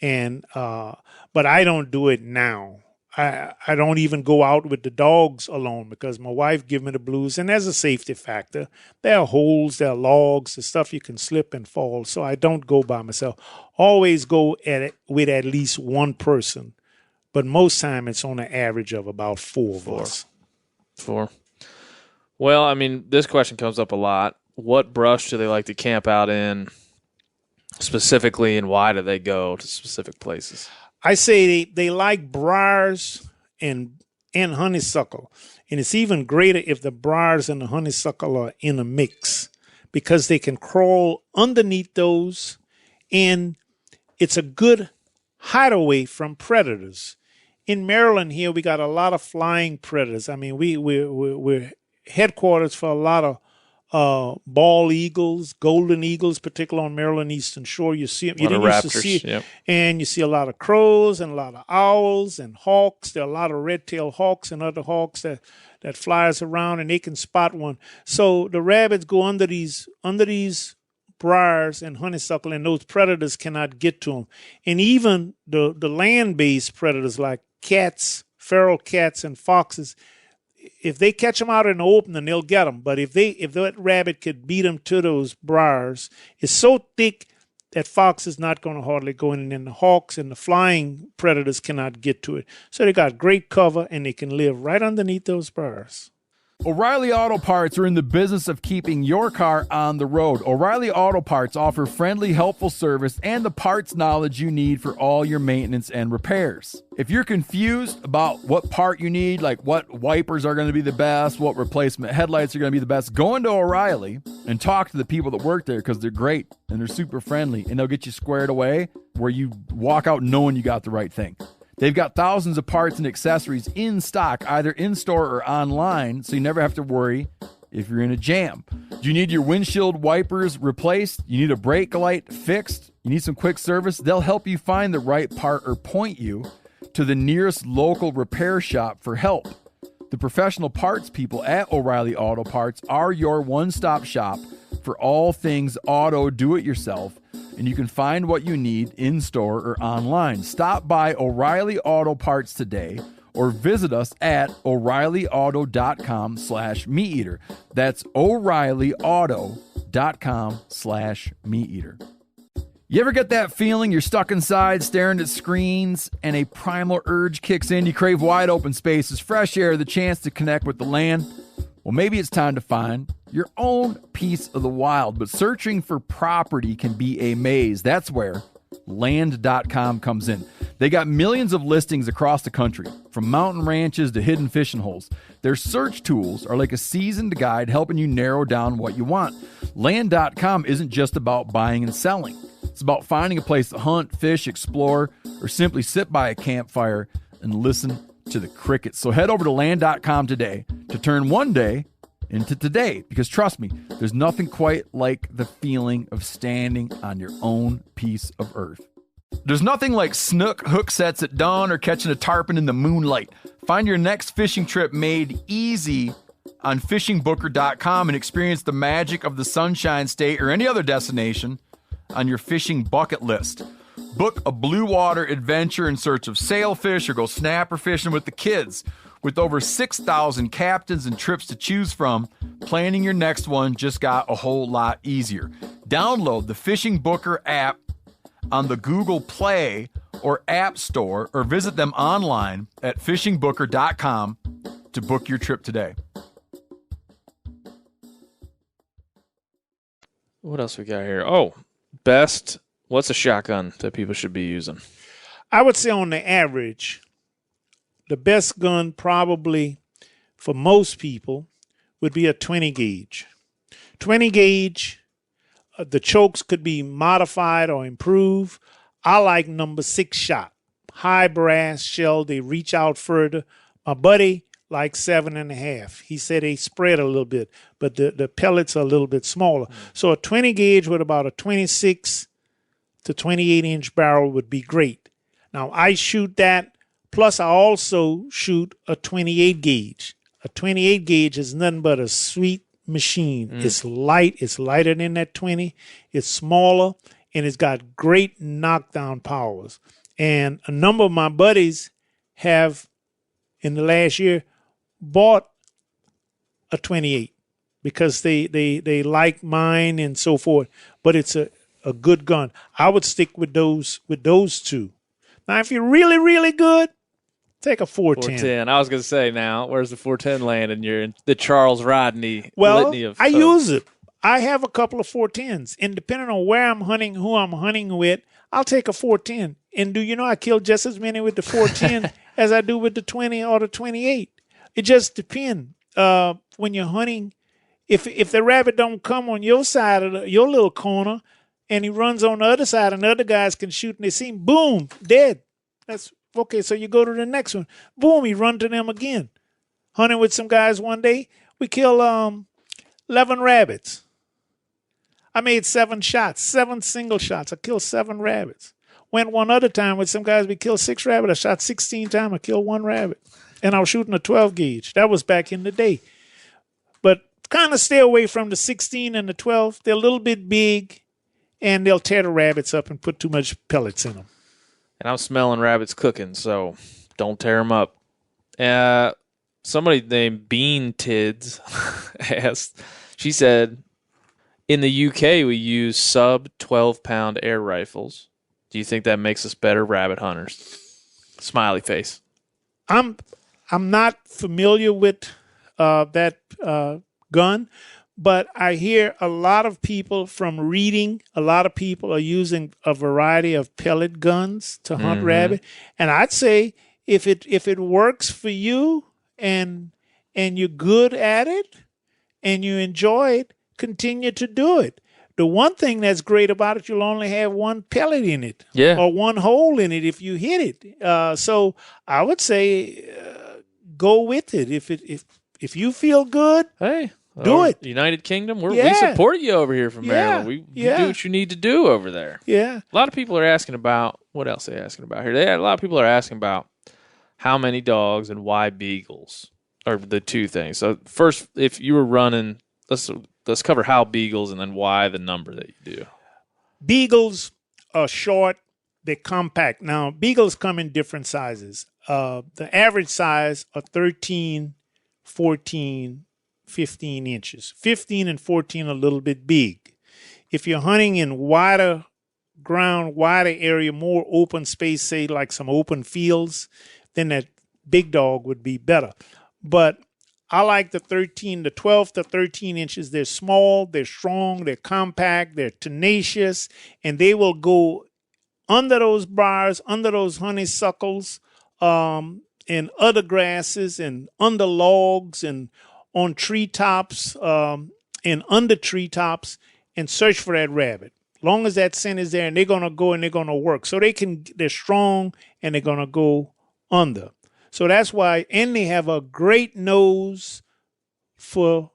And but I don't do it now. I don't even go out with the dogs alone because my wife give me the blues, and there's a safety factor. There are holes, there are logs, the stuff you can slip and fall. So I don't go by myself. Always go at it with at least one person, but most time it's on an average of about four of us. Four. Well, I mean, this question comes up a lot. What brush do they like to camp out in specifically, and why do they go to specific places? I say they like briars and honeysuckle. And it's even greater if the briars and the honeysuckle are in a mix, because they can crawl underneath those, and it's a good hideaway from predators. In Maryland here, we got a lot of flying predators. I mean, we're headquarters for a lot of bald eagles, golden eagles, particularly on Maryland Eastern Shore. You see them. You didn't used to see it. Yep. And you see a lot of crows and a lot of owls and hawks. There are a lot of red-tailed hawks and other hawks that flies around, and they can spot one. So the rabbits go under these briars and honeysuckle, and those predators cannot get to them. And even the land-based predators like cats, feral cats and foxes, if they catch them out in the open, then they'll get them. But if that rabbit could beat them to those briars, it's so thick that fox is not going to hardly go in, and then the hawks and the flying predators cannot get to it. So they got great cover, and they can live right underneath those briars. O'Reilly Auto Parts are in the business of keeping your car on the road. O'Reilly Auto Parts offer friendly, helpful service and the parts knowledge you need for all your maintenance and repairs. If you're confused about what part you need, like what wipers are going to be the best, what replacement headlights are going to be the best, go into O'Reilly and talk to the people that work there, because they're great and they're super friendly, and they'll get you squared away where you walk out knowing you got the right thing. They've got thousands of parts and accessories in stock, either in-store or online, so you never have to worry if you're in a jam. Do you need your windshield wipers replaced? You need a brake light fixed? You need some quick service? They'll help you find the right part or point you to the nearest local repair shop for help. The professional parts people at O'Reilly Auto Parts are your one-stop shop for all things auto do-it-yourself, and you can find what you need in-store or online. Stop by O'Reilly Auto Parts today or visit us at O'ReillyAuto.com/MeatEater. That's O'ReillyAuto.com/MeatEater. You ever get that feeling you're stuck inside staring at screens and a primal urge kicks in? You crave wide open spaces, fresh air, the chance to connect with the land. Well, maybe it's time to find your own piece of the wild, but searching for property can be a maze. That's where Land.com comes in. They got millions of listings across the country, from mountain ranches to hidden fishing holes. Their search tools are like a seasoned guide helping you narrow down what you want. Land.com isn't just about buying and selling. It's about finding a place to hunt, fish, explore, or simply sit by a campfire and listen to the crickets. So head over to Land.com today to turn one day into today, because trust me, there's nothing quite like the feeling of standing on your own piece of earth. There's nothing like snook hook sets at dawn or catching a tarpon in the moonlight. Find your next fishing trip made easy on fishingbooker.com and experience the magic of the Sunshine State or any other destination on your fishing bucket list. Book a blue water adventure in search of sailfish or go snapper fishing with the kids. With over 6,000 captains and trips to choose from, planning your next one just got a whole lot easier. Download the Fishing Booker app on the Google Play or App Store, or visit them online at fishingbooker.com to book your trip today. What else we got here? Oh, what's a shotgun that people should be using? I would say on the average, the best gun probably for most people would be a 20 gauge. 20 gauge, the chokes could be modified or improved. I like number 6 shot. High brass shell, they reach out further. My buddy likes 7.5. He said they spread a little bit, but the pellets are a little bit smaller. So a 20 gauge with about a 26 to 28 inch barrel would be great. Now I shoot that, plus I also shoot a 28 gauge. A 28 gauge is nothing but a sweet machine. It's light. It's lighter than that 20. It's smaller, and it's got great knockdown powers. And a number of my buddies have, in the last year, bought a 28 because they like mine and so forth. But it's a good gun. I would stick with those two. Now, if you're really, really good, take a 410. 410. I was going to say now, where's the 410 land in the Charles Rodney well, litany of I folks? use it. I have a couple of 410s, and depending on where I'm hunting, who I'm hunting with, I'll take a 410. And do you know I kill just as many with the 410 as I do with the 20 or the 28? It just depends. When you're hunting, if the rabbit don't come on your side of your little corner, and he runs on the other side, and the other guys can shoot, and they see him, boom, dead. That's okay. So you go to the next one, boom, he run to them again. Hunting with some guys one day, we killed 11 rabbits. I made 7 shots, 7 single shots. I killed 7 rabbits. Went one other time with some guys, we killed 6 rabbits. I shot 16 times, I killed 1 rabbit. And I was shooting a 12 gauge. That was back in the day. But kind of stay away from the 16 and the 12. They're a little bit big, and they'll tear the rabbits up and put too much pellets in them. And I'm smelling rabbits cooking, so don't tear them up. Somebody named Bean Tids asked, she said, in the UK, we use sub 12-pound air rifles. Do you think that makes us better rabbit hunters? Smiley face. I'm not familiar with that gun, but I hear a lot of people from reading, a lot of people are using a variety of pellet guns to hunt rabbit. And I'd say if it works for you and you're good at it and you enjoy it, continue to do it. The one thing that's great about it, you'll only have 1 pellet in it, or 1 hole in it if you hit it. So I would say go with it. If you feel good, hey, do it. United Kingdom, we support you over here from Maryland. You do what you need to do over there. Yeah. A lot of people are asking about, what else are they asking about here? A lot of people are asking about how many dogs and why beagles are the 2 things. So first, if you were running, let's cover how beagles and then why the number that you do. Beagles are short. They're compact. Now, beagles come in different sizes. The average size are 13, 14, 15 inches. 15 and 14 are a little bit big. If you're hunting in wider ground, wider area, more open space, say like some open fields, then that big dog would be better. But I like the 12 to 13 inches. They're small, they're strong, they're compact, they're tenacious, and they will go under those briars, under those honeysuckles, and other grasses, and under logs, and on treetops, and under treetops, and search for that rabbit. Long as that scent is there, and they're gonna go and they're gonna work. So they're strong, and they're gonna go under. So that's why, and they have a great nose for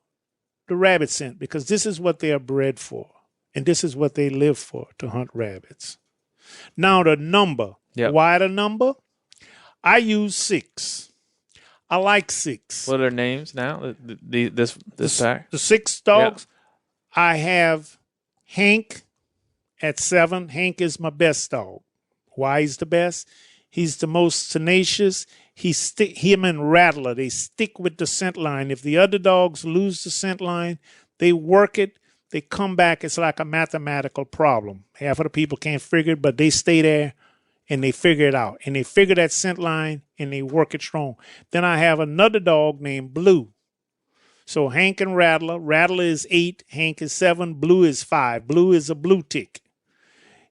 the rabbit scent because this is what they are bred for. And this is what they live for, to hunt rabbits. Now the number. Yep. Why the number? I use 6. I like 6. What are their names now? This pack? The 6 dogs, I have Hank at 7. Hank is my best dog. Why he's the best? He's the most tenacious. Him and Rattler, they stick with the scent line. If the other dogs lose the scent line, they work it. They come back. It's like a mathematical problem. Half of the people can't figure it, but they stay there and they figure it out. And they figure that scent line and they work it strong. Then I have another dog named Blue. So Hank and Rattler. Rattler is 8. Hank is 7. Blue is 5. Blue is a blue tick.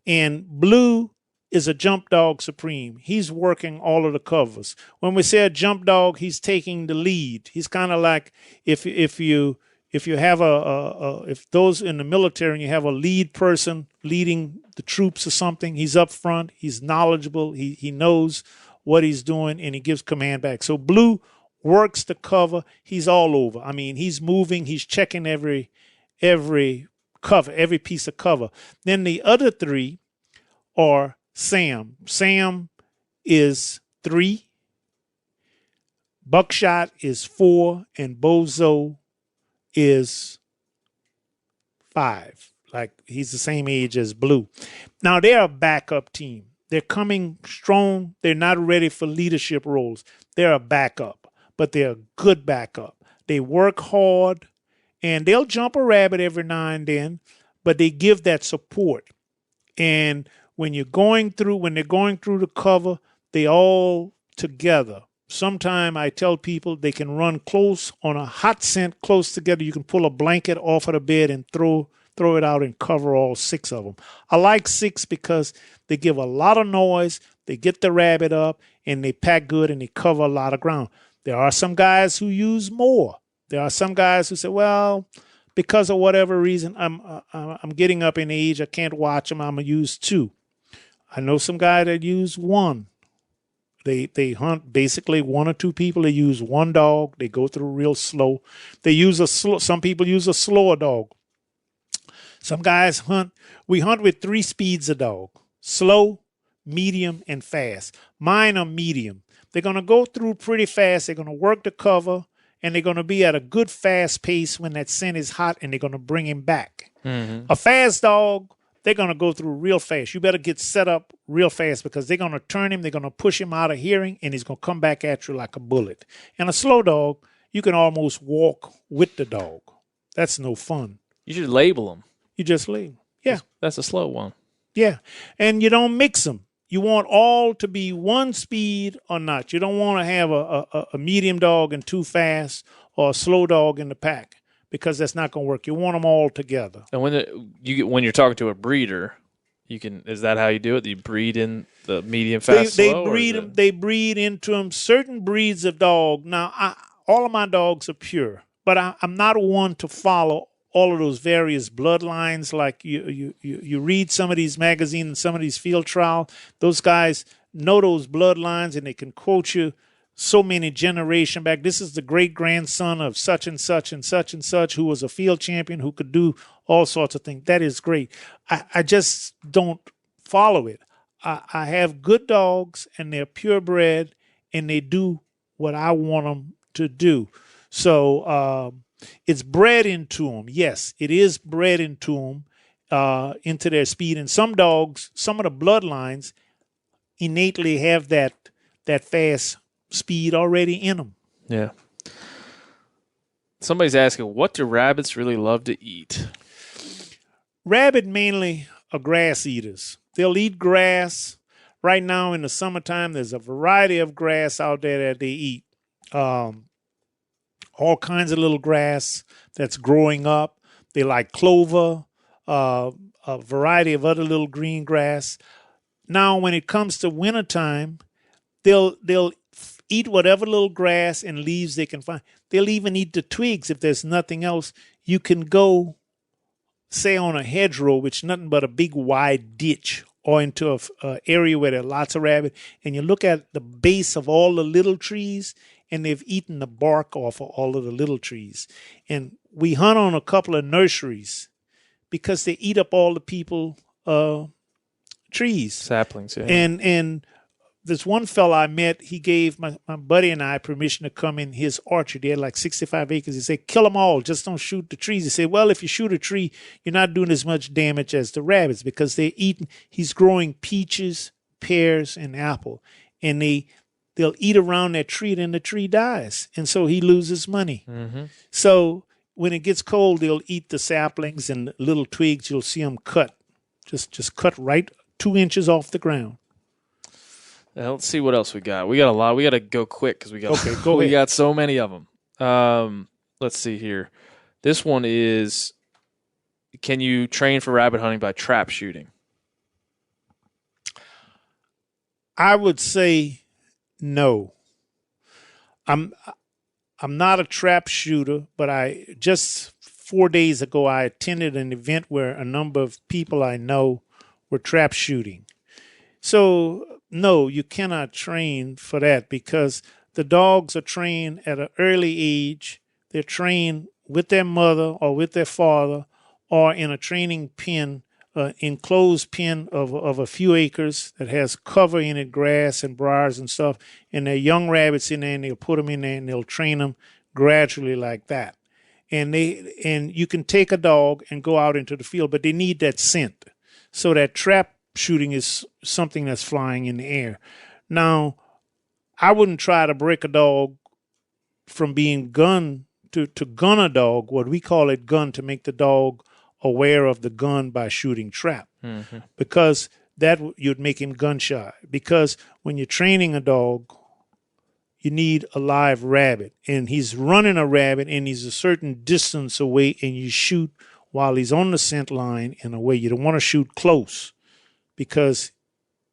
And Blue is a jump dog supreme. He's working all of the covers. When we say a jump dog, he's taking the lead. He's kind of like if you have if those in the military and you have a lead person leading the troops or something, he's up front, he's knowledgeable, he knows what he's doing, and he gives command back. So Blue works the cover. He's all over. I mean, he's moving, he's checking every cover, every piece of cover. Then the other 3 are Sam. Sam is 3. Buckshot is 4, and Bozo is 5. Like he's the same age as Blue. Now they're a backup team. They're coming strong. They're not ready for leadership roles. They're a backup, but they're a good backup. They work hard and they'll jump a rabbit every now and then, but they give that support. And when they're going through the cover, they all together. Sometime I tell people they can run close on a hot scent close together. You can pull a blanket off of the bed and throw it out and cover all 6 of them. I like 6 because they give a lot of noise, they get the rabbit up, and they pack good and they cover a lot of ground. There are some guys who use more. There are some guys who say, well, because of whatever reason, I'm getting up in age, I can't watch them, I'm going to use 2. I know some guys that use 1. They hunt basically 1 or 2 people. They use 1 dog. They go through real slow. Some people use a slower dog. Some guys we hunt with 3 speeds of dog: slow, medium, and fast. Mine are medium. They're going to go through pretty fast. They're going to work the cover, and they're going to be at a good fast pace when that scent is hot, and they're going to bring him back. Mm-hmm. A fast dog, they're going to go through real fast. You better get set up real fast because they're going to turn him, they're going to push him out of hearing, and he's going to come back at you like a bullet. And a slow dog, you can almost walk with the dog. That's no fun. You should label them. You just leave. Yeah. That's a slow one. Yeah. And you don't mix them. You want all to be 1 speed or not. You don't want to have a medium dog and 2 fast or a slow dog in the pack because that's not going to work. You want them all together. And when you're talking to a breeder, is that how you do it? You breed in the medium, fast, slow? They breed into them certain breeds of dog. Now, all of my dogs are pure, but I'm not one to follow all of those various bloodlines. Like you read some of these magazines and some of these field trials, those guys know those bloodlines and they can quote you so many generations back. This is the great-grandson of such and such and such and such who was a field champion who could do all sorts of things. That is great. I just don't follow it. I have good dogs and they're purebred and they do what I want them to do. So it's bred into them. Yes, it is bred into them, into their speed. And some dogs, some of the bloodlines innately have that fast speed already in them. Yeah. Somebody's asking, what do rabbits really love to eat? Rabbit mainly are grass eaters. They'll eat grass. Right now in the summertime, there's a variety of grass out there that they eat. All kinds of little grass that's growing up. They like clover, a variety of other little green grass. Now, when it comes to wintertime, they'll eat whatever little grass and leaves they can find. They'll even eat the twigs if there's nothing else. You can go, say, on a hedgerow, which is nothing but a big wide ditch, or into an area where there are lots of rabbit, and you look at the base of all the little trees, and they've eaten the bark off of all of the little trees. And we hunt on a couple of nurseries because they eat up all the people trees. Saplings, yeah. And this one fella I met, he gave my buddy and I permission to come in his orchard. He had like 65 acres. He said, kill them all. Just don't shoot the trees. He said, well, if you shoot a tree, you're not doing as much damage as the rabbits because they're eating. He's growing peaches, pears, and apple. And they'll eat around that tree, then the tree dies. And so he loses money. Mm-hmm. So when it gets cold, they'll eat the saplings and little twigs. You'll see them cut. Just cut right 2 inches off the ground. Let's see what else we got. We got a lot. We got to go quick because we got we got so many of them. Let's see here. This one is: can you train for rabbit hunting by trap shooting? I would say no. I'm not a trap shooter, but I just 4 days ago I attended an event where a number of people I know were trap shooting. So no, you cannot train for that because the dogs are trained at an early age. They're trained with their mother or with their father or in a training pen, enclosed pen of a few acres that has cover in it, grass and briars and stuff. And they're young rabbits in there, and they'll put them in there and they'll train them gradually like that. And you can take a dog and go out into the field, but they need that scent. So that trap shooting is something that's flying in the air. Now, I wouldn't try to break a dog from being gun to gun a dog, what we call it gun, to make the dog aware of the gun by shooting trap. Mm-hmm. Because that you'd make him gun shy. Because when you're training a dog, you need a live rabbit. And he's running a rabbit and he's a certain distance away, and you shoot while he's on the scent line in a way. You don't want to shoot close, because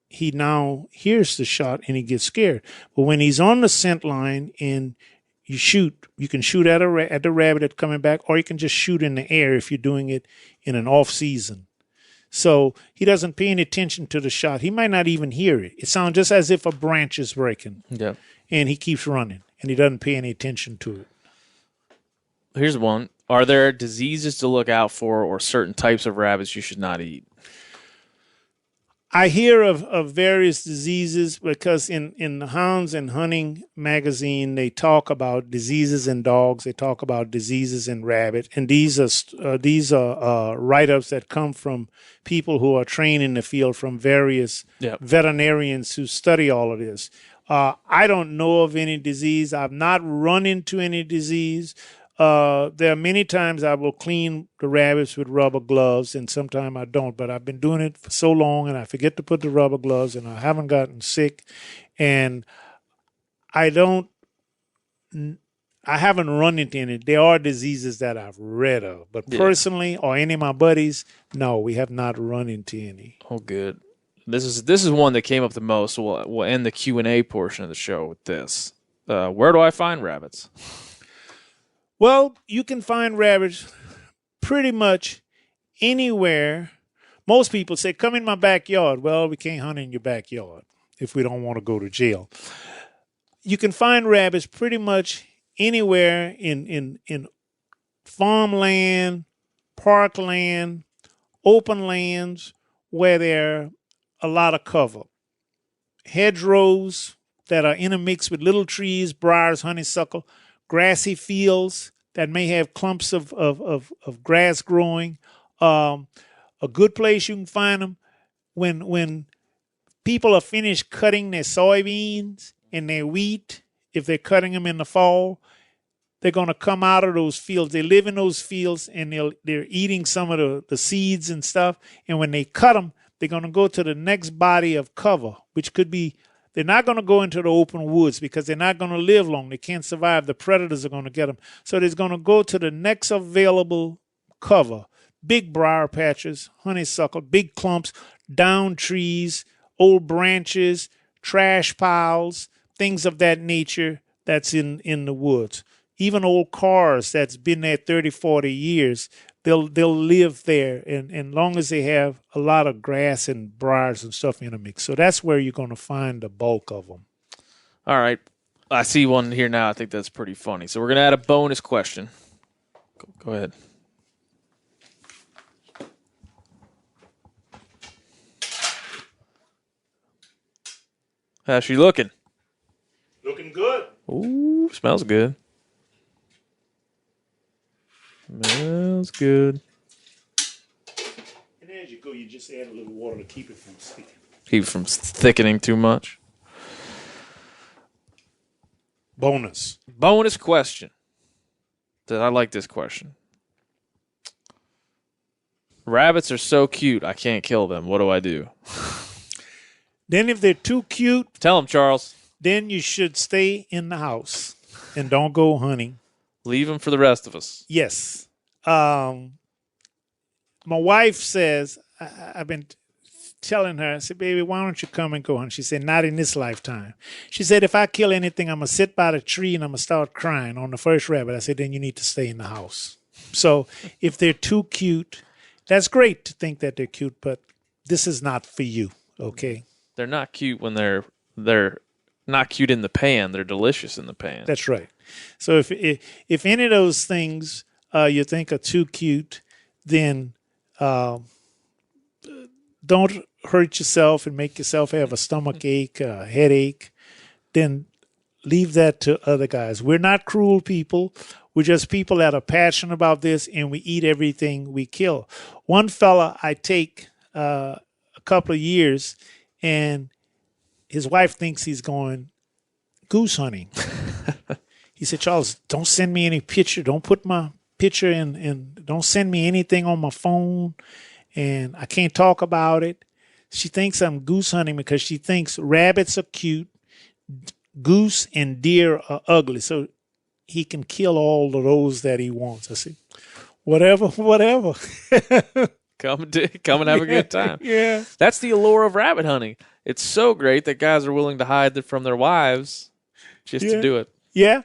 he now hears the shot and he gets scared. But when he's on the scent line and you shoot, you can shoot at the rabbit that's coming back, or you can just shoot in the air if you're doing it in an off season. So he doesn't pay any attention to the shot. He might not even hear it. It sounds just as if a branch is breaking. Yeah. And he keeps running and he doesn't pay any attention to it. Here's one. Are there diseases to look out for or certain types of rabbits you should not eat? I hear of various diseases because in the Hounds and Hunting magazine, they talk about diseases in dogs. They talk about diseases in rabbit. And these are write-ups that come from people who are trained in the field, from various veterinarians who study all of this. I don't know of any disease. I've not run into any disease. There are many times I will clean the rabbits with rubber gloves, and sometimes I don't. But I've been doing it for so long, and I forget to put the rubber gloves, and I haven't gotten sick. And I haven't run into any. There are diseases that I've read of, but personally, or any of my buddies, no, we have not run into any. Oh, good. This is one that came up the most. So we'll end the Q&A portion of the show with this. Where do I find rabbits? Well, you can find rabbits pretty much anywhere. Most people say, come in my backyard. Well, we can't hunt in your backyard if we don't want to go to jail. You can find rabbits pretty much anywhere in farmland, parkland, open lands where there are a lot of cover. Hedgerows that are intermixed with little trees, briars, honeysuckle, grassy fields that may have clumps of grass growing. A good place you can find them when people are finished cutting their soybeans and their wheat. If they're cutting them in the fall, they're going to come out of those fields. They live in those fields, and they're eating some of the seeds and stuff. And when they cut them, they're going to go to the next body of cover, which could be. They're not going to go into the open woods because they're not going to live long. They can't survive. The predators are going to get them. So they're going to go to the next available cover. Big briar patches, honeysuckle, big clumps, down trees, old branches, trash piles, things of that nature that's in the woods. Even old cars that's been there 30, 40 years, they'll live there, and long as they have a lot of grass and briars and stuff in the mix. So that's where you're going to find the bulk of them. All right. I see one here now. I think that's pretty funny. So we're going to add a bonus question. Go ahead. How's she looking? Looking good. Ooh, smells good. Smells good. And as you go, you just add a little water to keep it from sticking. Keep it from thickening too much. Bonus. Bonus question. I like this question. Rabbits are so cute, I can't kill them. What do I do? Then if they're too cute, Tell them, Charles. then you should stay in the house and don't go hunting. Leave them for the rest of us. Yes. My wife says, I've been telling her, I said, baby, why don't you come and go hunt? She said, not in this lifetime. She said, if I kill anything, I'm going to sit by the tree and I'm going to start crying on the first rabbit. I said, then you need to stay in the house. So if they're too cute, that's great to think that they're cute, but this is not for you, okay? They're not cute when they're not cute in the pan. They're delicious in the pan. That's right. So if any of those things you think are too cute, then don't hurt yourself and make yourself have a stomach ache, a headache. Then leave that to other guys. We're not cruel people. We're just people that are passionate about this, and we eat everything we kill. One fella I take a couple of years, and his wife thinks he's going goose hunting. He said, Charles, don't send me any picture. Don't put my picture in, and don't send me anything on my phone, and I can't talk about it. She thinks I'm goose hunting because she thinks rabbits are cute, goose and deer are ugly. So he can kill all of those that he wants. I said, whatever. Come and have a good time. Yeah. That's the allure of rabbit hunting. It's so great that guys are willing to hide from their wives just to do it. Yeah.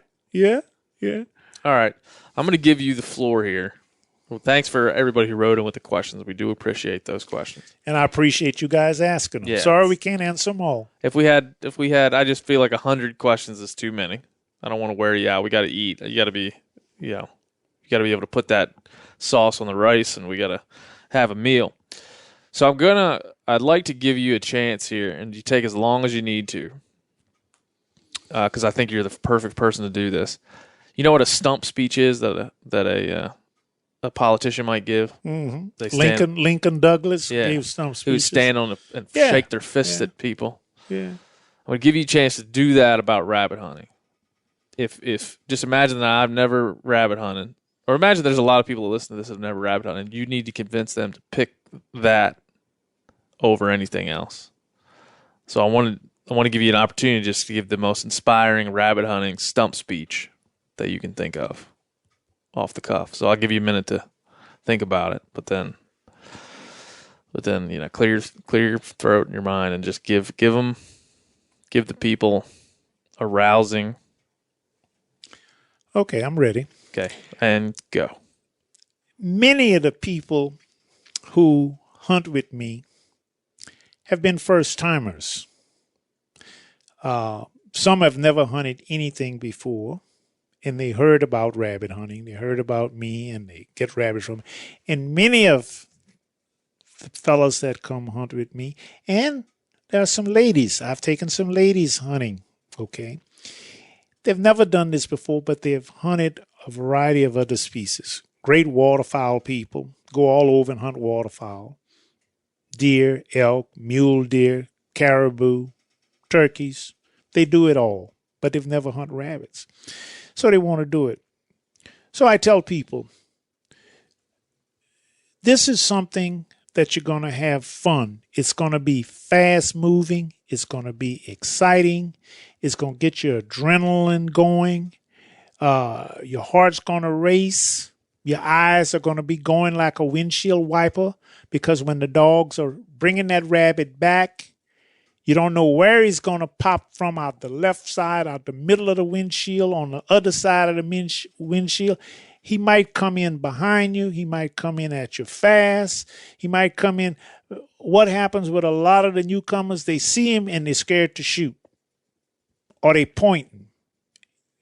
All right. I'm going to give you the floor here. Well, thanks for everybody who wrote in with the questions. We do appreciate those questions. And I appreciate you guys asking them. Yeah. Sorry we can't answer them all. If we had, I just feel like 100 questions is too many. I don't want to wear you out. We got to eat. You got to be, you got to be able to put that sauce on the rice, and we got to have a meal. So I'd like to give you a chance here, and you take as long as you need to, because I think you're the perfect person to do this. You know what a stump speech is that a politician might give? Mm-hmm. They stand, Lincoln Douglas gave stump who speeches. stand on and shake their fists at people. Yeah. I'm going to give you a chance to do that about rabbit hunting. If just imagine that I've never rabbit hunted, or imagine there's a lot of people that listen to this that have never rabbit hunted. You need to convince them to pick that over anything else. So I want to give you an opportunity just to give the most inspiring rabbit hunting stump speech that you can think of off the cuff. So I'll give you a minute to think about it, but then clear your throat and your mind and just give the people a rousing. Okay, I'm ready. Okay, and go. Many of the people who hunt with me have been first-timers. Some have never hunted anything before, and they heard about rabbit hunting. They heard about me, and they get rabbits from me. And many of the fellows that come hunt with me, and there are some ladies. I've taken some ladies hunting, okay? They've never done this before, but they've hunted a variety of other species. Great waterfowl people go all over and hunt waterfowl. Deer, elk, mule deer, caribou, turkeys. They do it all, but they've never hunted rabbits. So they want to do it. So I tell people, this is something that you're going to have fun. It's going to be fast moving. It's going to be exciting. It's going to get your adrenaline going. Your heart's going to race. Your eyes are going to be going like a windshield wiper, because when the dogs are bringing that rabbit back, you don't know where he's going to pop from, out the left side, out the middle of the windshield, on the other side of the windshield. He might come in behind you. He might come in at you fast. He might come in. What happens with a lot of the newcomers, they see him and they're scared to shoot. Or they point,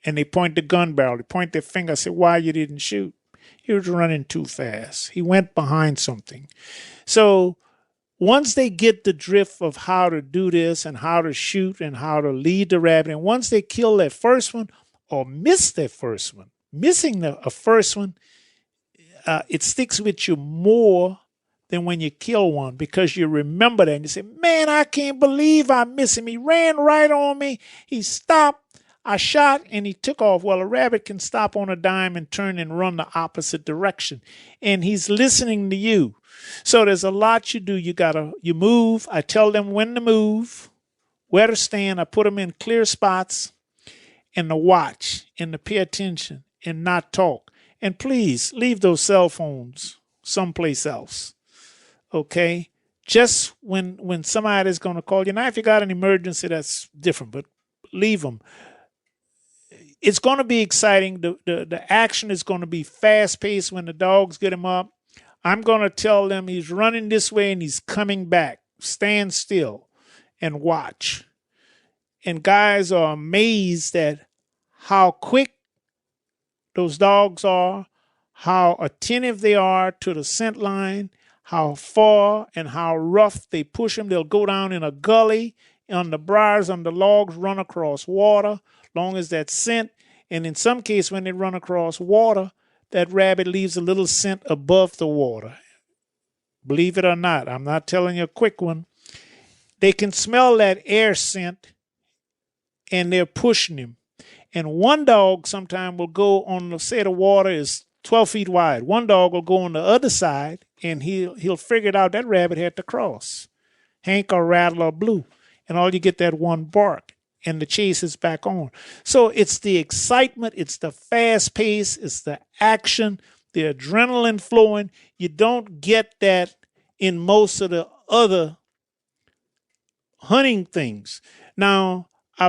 and they point the gun barrel. They point their finger, say, why you didn't shoot? He was running too fast. He went behind something. So once they get the drift of how to do this and how to shoot and how to lead the rabbit, and once they kill that first one or miss that first one, missing a first one, it sticks with you more than when you kill one, because you remember that and you say, man, I can't believe I missed him. He ran right on me. He stopped. I shot and he took off. Well, a rabbit can stop on a dime and turn and run the opposite direction. And he's listening to you. So there's a lot you do. You move. I tell them when to move, where to stand. I put them in clear spots, and to watch and to pay attention and not talk. And please leave those cell phones someplace else. Okay? Just when somebody's going to call you. Now, if you got an emergency, that's different, but leave them. It's going to be exciting. The action is going to be fast-paced when the dogs get him up. I'm going to tell them he's running this way and he's coming back. Stand still and watch. And guys are amazed at how quick those dogs are, how attentive they are to the scent line, how far and how rough they push them. They'll go down in a gully, on the briars, on the logs, run across water, long as that scent. And in some case, when they run across water, that rabbit leaves a little scent above the water. Believe it or not, I'm not telling you a quick one. They can smell that air scent, and they're pushing him. And one dog sometime will go on, say the water is 12 feet wide. One dog will go on the other side, and he'll figure it out that rabbit had to cross. Hank or Rattle or Blue. And all you get that one bark, and the chase is back on. So it's the excitement, it's the fast pace, it's the action, the adrenaline flowing. You don't get that in most of the other hunting things. Now, I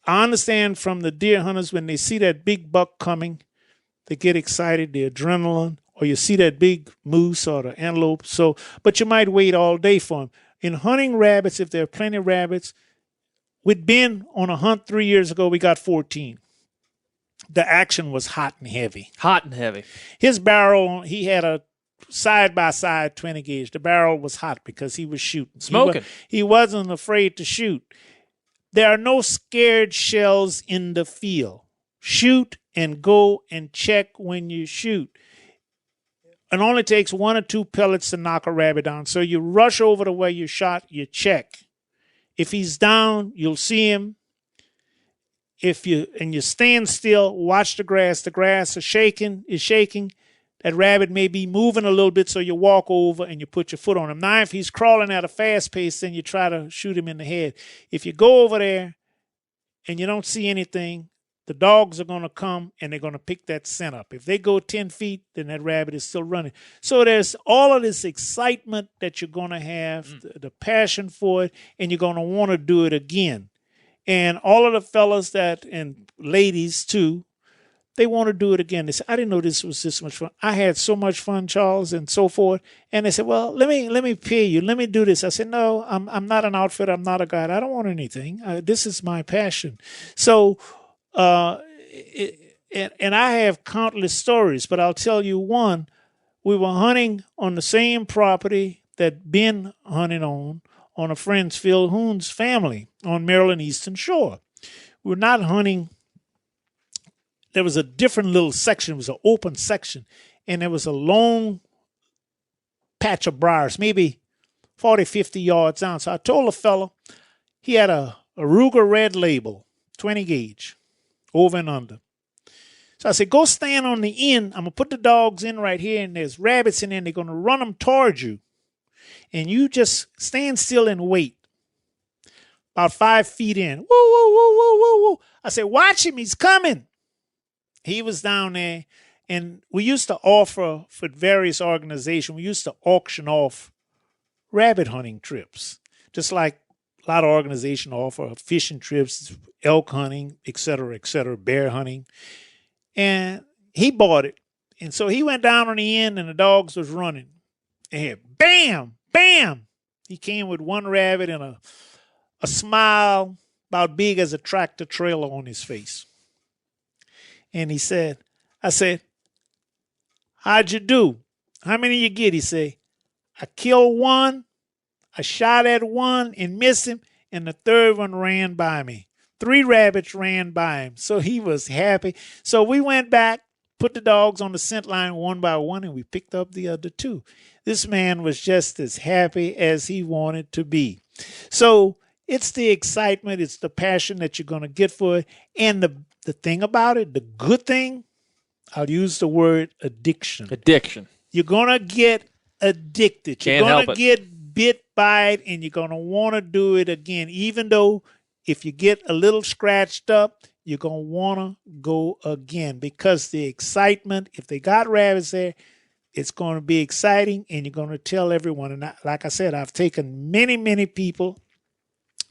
understand from the deer hunters, when they see that big buck coming, they get excited, the adrenaline, or you see that big moose or the antelope. But you might wait all day for them. In hunting rabbits, if there are plenty of rabbits, we'd been on a hunt 3 years ago, we got 14. The action was hot and heavy. Hot and heavy. His barrel, he had a side-by-side 20 gauge. The barrel was hot because he was shooting. Smoking. He wasn't afraid to shoot. There are no scared shells in the field. Shoot and go and check when you shoot. It only takes 1 or 2 pellets to knock a rabbit down. So you rush over to where you shot, you check. If he's down, you'll see him. You stand still, watch the grass. The grass is shaking. That rabbit may be moving a little bit, so you walk over and you put your foot on him. Now, if he's crawling at a fast pace, then you try to shoot him in the head. If you go over there and you don't see anything, the dogs are going to come and they're going to pick that scent up. If they go 10 feet, then that rabbit is still running. So there's all of this excitement that you're going to have, the passion for it, and you're going to want to do it again. And all of the fellas and ladies too, they want to do it again. They say, I didn't know this was this much fun. I had so much fun, Charles, and so forth. And they said, well, let me pay you. Let me do this. I said, no, I'm not an outfitter. I'm not a guide. I don't want anything. This is my passion. So, and I have countless stories, but I'll tell you one. We were hunting on the same property that Ben hunted on a friend's, Phil Hoon's family on Maryland Eastern Shore. We're not hunting. There was a different little section. It was an open section, and there was a long patch of briars, maybe 40, 50 yards down. So I told the fellow, he had a Ruger Red Label, 20 gauge, over and under. So I said, go stand on the end. I'm going to put the dogs in right here, and there's rabbits in there, and they're going to run them towards you. And you just stand still and wait. About 5 feet in. Woo, woo, woo, woo, woo, woo. I said, watch him. He's coming. He was down there, and we used to offer for various organizations, we used to auction off rabbit hunting trips, just like a lot of organizations offer fishing trips, elk hunting, et cetera, bear hunting. And he bought it. And so he went down on the end, and the dogs was running. And bam, bam. He came with one rabbit and a smile about big as a tractor trailer on his face. And I said, How'd you do? How many you get? He say, I killed one, I shot at one and missed him, and the third one ran by me. 3 rabbits ran by him. So he was happy. So we went back, put the dogs on the scent line one by one, and we picked up the other 2. This man was just as happy as he wanted to be. So it's the excitement, it's the passion that you're going to get for it. And the thing about it, the good thing, I'll use the word addiction. Addiction. You're going to get addicted. You're going to get bit by it, and you're going to want to do it again. Even though if you get a little scratched up, you're going to want to go again because the excitement, if they got rabbits there, it's going to be exciting, and you're going to tell everyone. And like I said, I've taken many, many people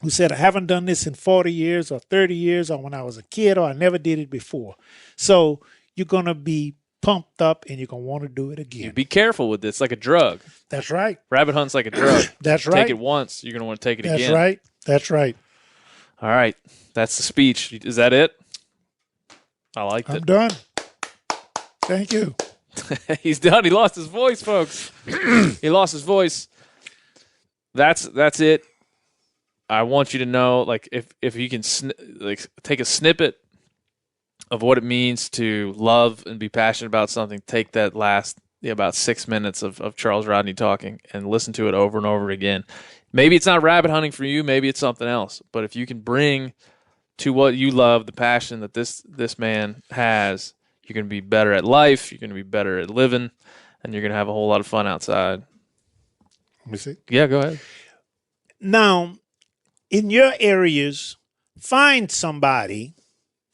who said, I haven't done this in 40 years or 30 years or when I was a kid or I never did it before. So you're going to be pumped up and you're going to want to do it again. Be careful with this. It's like a drug. That's right. Rabbit hunt's like a drug. That's right. Take it once, you're going to want to take it again. That's right. That's right. All right. That's the speech. Is that it? I liked it. I'm done. Thank you. He's done. He lost his voice, folks. He lost his voice. That's it. I want you to know, like, if you can take a snippet of what it means to love and be passionate about something, take that last about 6 minutes of Charles Rodney talking and listen to it over and over again. Maybe it's not rabbit hunting for you. Maybe it's something else. But if you can bring to what you love the passion that this man has, you're going to be better at life. You're going to be better at living, and you're going to have a whole lot of fun outside. Let me see. Yeah, go ahead. Now, in your areas, find somebody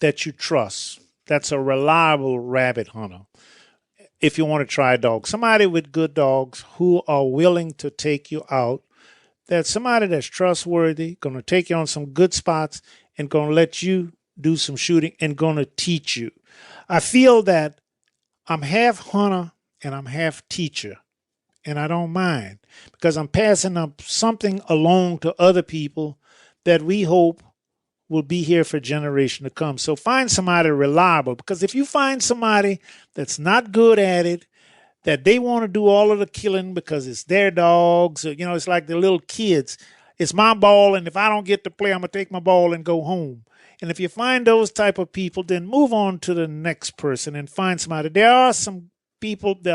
that you trust that's a reliable rabbit hunter. If you want to try a dog, somebody with good dogs who are willing to take you out, that's somebody that's trustworthy, going to take you on some good spots and going to let you do some shooting and going to teach you. I feel that I'm half hunter and I'm half teacher, and I don't mind because I'm passing up something along to other people that we hope will be here for a generation to come. So find somebody reliable, because if you find somebody that's not good at it, that they want to do all of the killing because it's their dogs, or, it's like the little kids. It's my ball, and if I don't get to play, I'm going to take my ball and go home. And if you find those type of people, then move on to the next person and find somebody. There are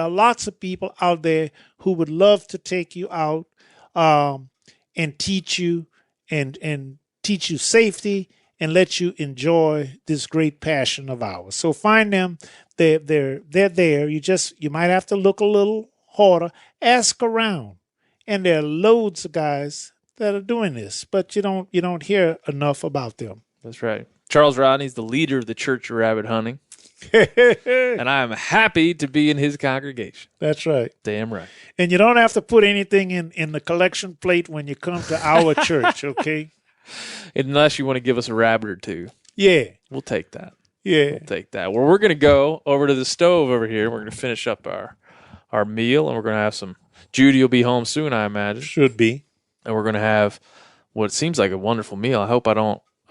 lots of people out there who would love to take you out and teach you and teach you safety and let you enjoy this great passion of ours. So find them. They're there. You might have to look a little harder. Ask around. And there are loads of guys that are doing this, but you don't hear enough about them. That's right. Charles Rodney's the leader of the Church of Rabbit Hunting. And I am happy to be in his congregation. That's right. Damn right. And you don't have to put anything in the collection plate when you come to our church, okay? Unless you want to give us a rabbit or two. Yeah. We'll take that. Yeah. We'll take that. Well, we're going to go over to the stove over here. We're going to finish up our meal, and we're going to have some. Judy will be home soon, I imagine. Should be. And we're going to have what seems like a wonderful meal. I hope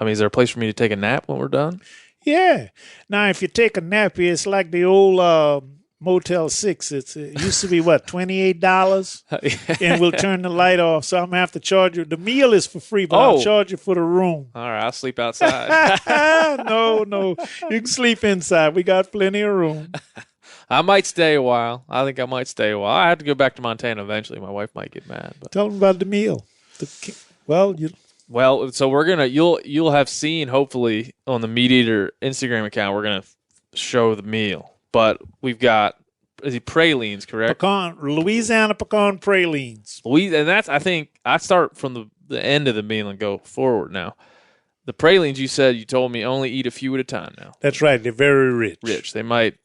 is there a place for me to take a nap when we're done? Yeah. Now, if you take a nap here, it's like the old Motel 6. It used to be, what, $28? And we'll turn the light off. So I'm going to have to charge you. The meal is for free, but I'll charge you for the room. All right, I'll sleep outside. No. You can sleep inside. We got plenty of room. I might stay a while. I think I might stay a while. I have to go back to Montana eventually. My wife might get mad. But. Tell them about the meal. Well, so we're gonna you'll have seen hopefully on the Meat Eater Instagram account. We're gonna show the meal, but we've got pralines, correct? Louisiana pecan pralines. And that's I think I start from the end of the meal and go forward now. The pralines you told me only eat a few at a time now. That's right. They're very rich. They might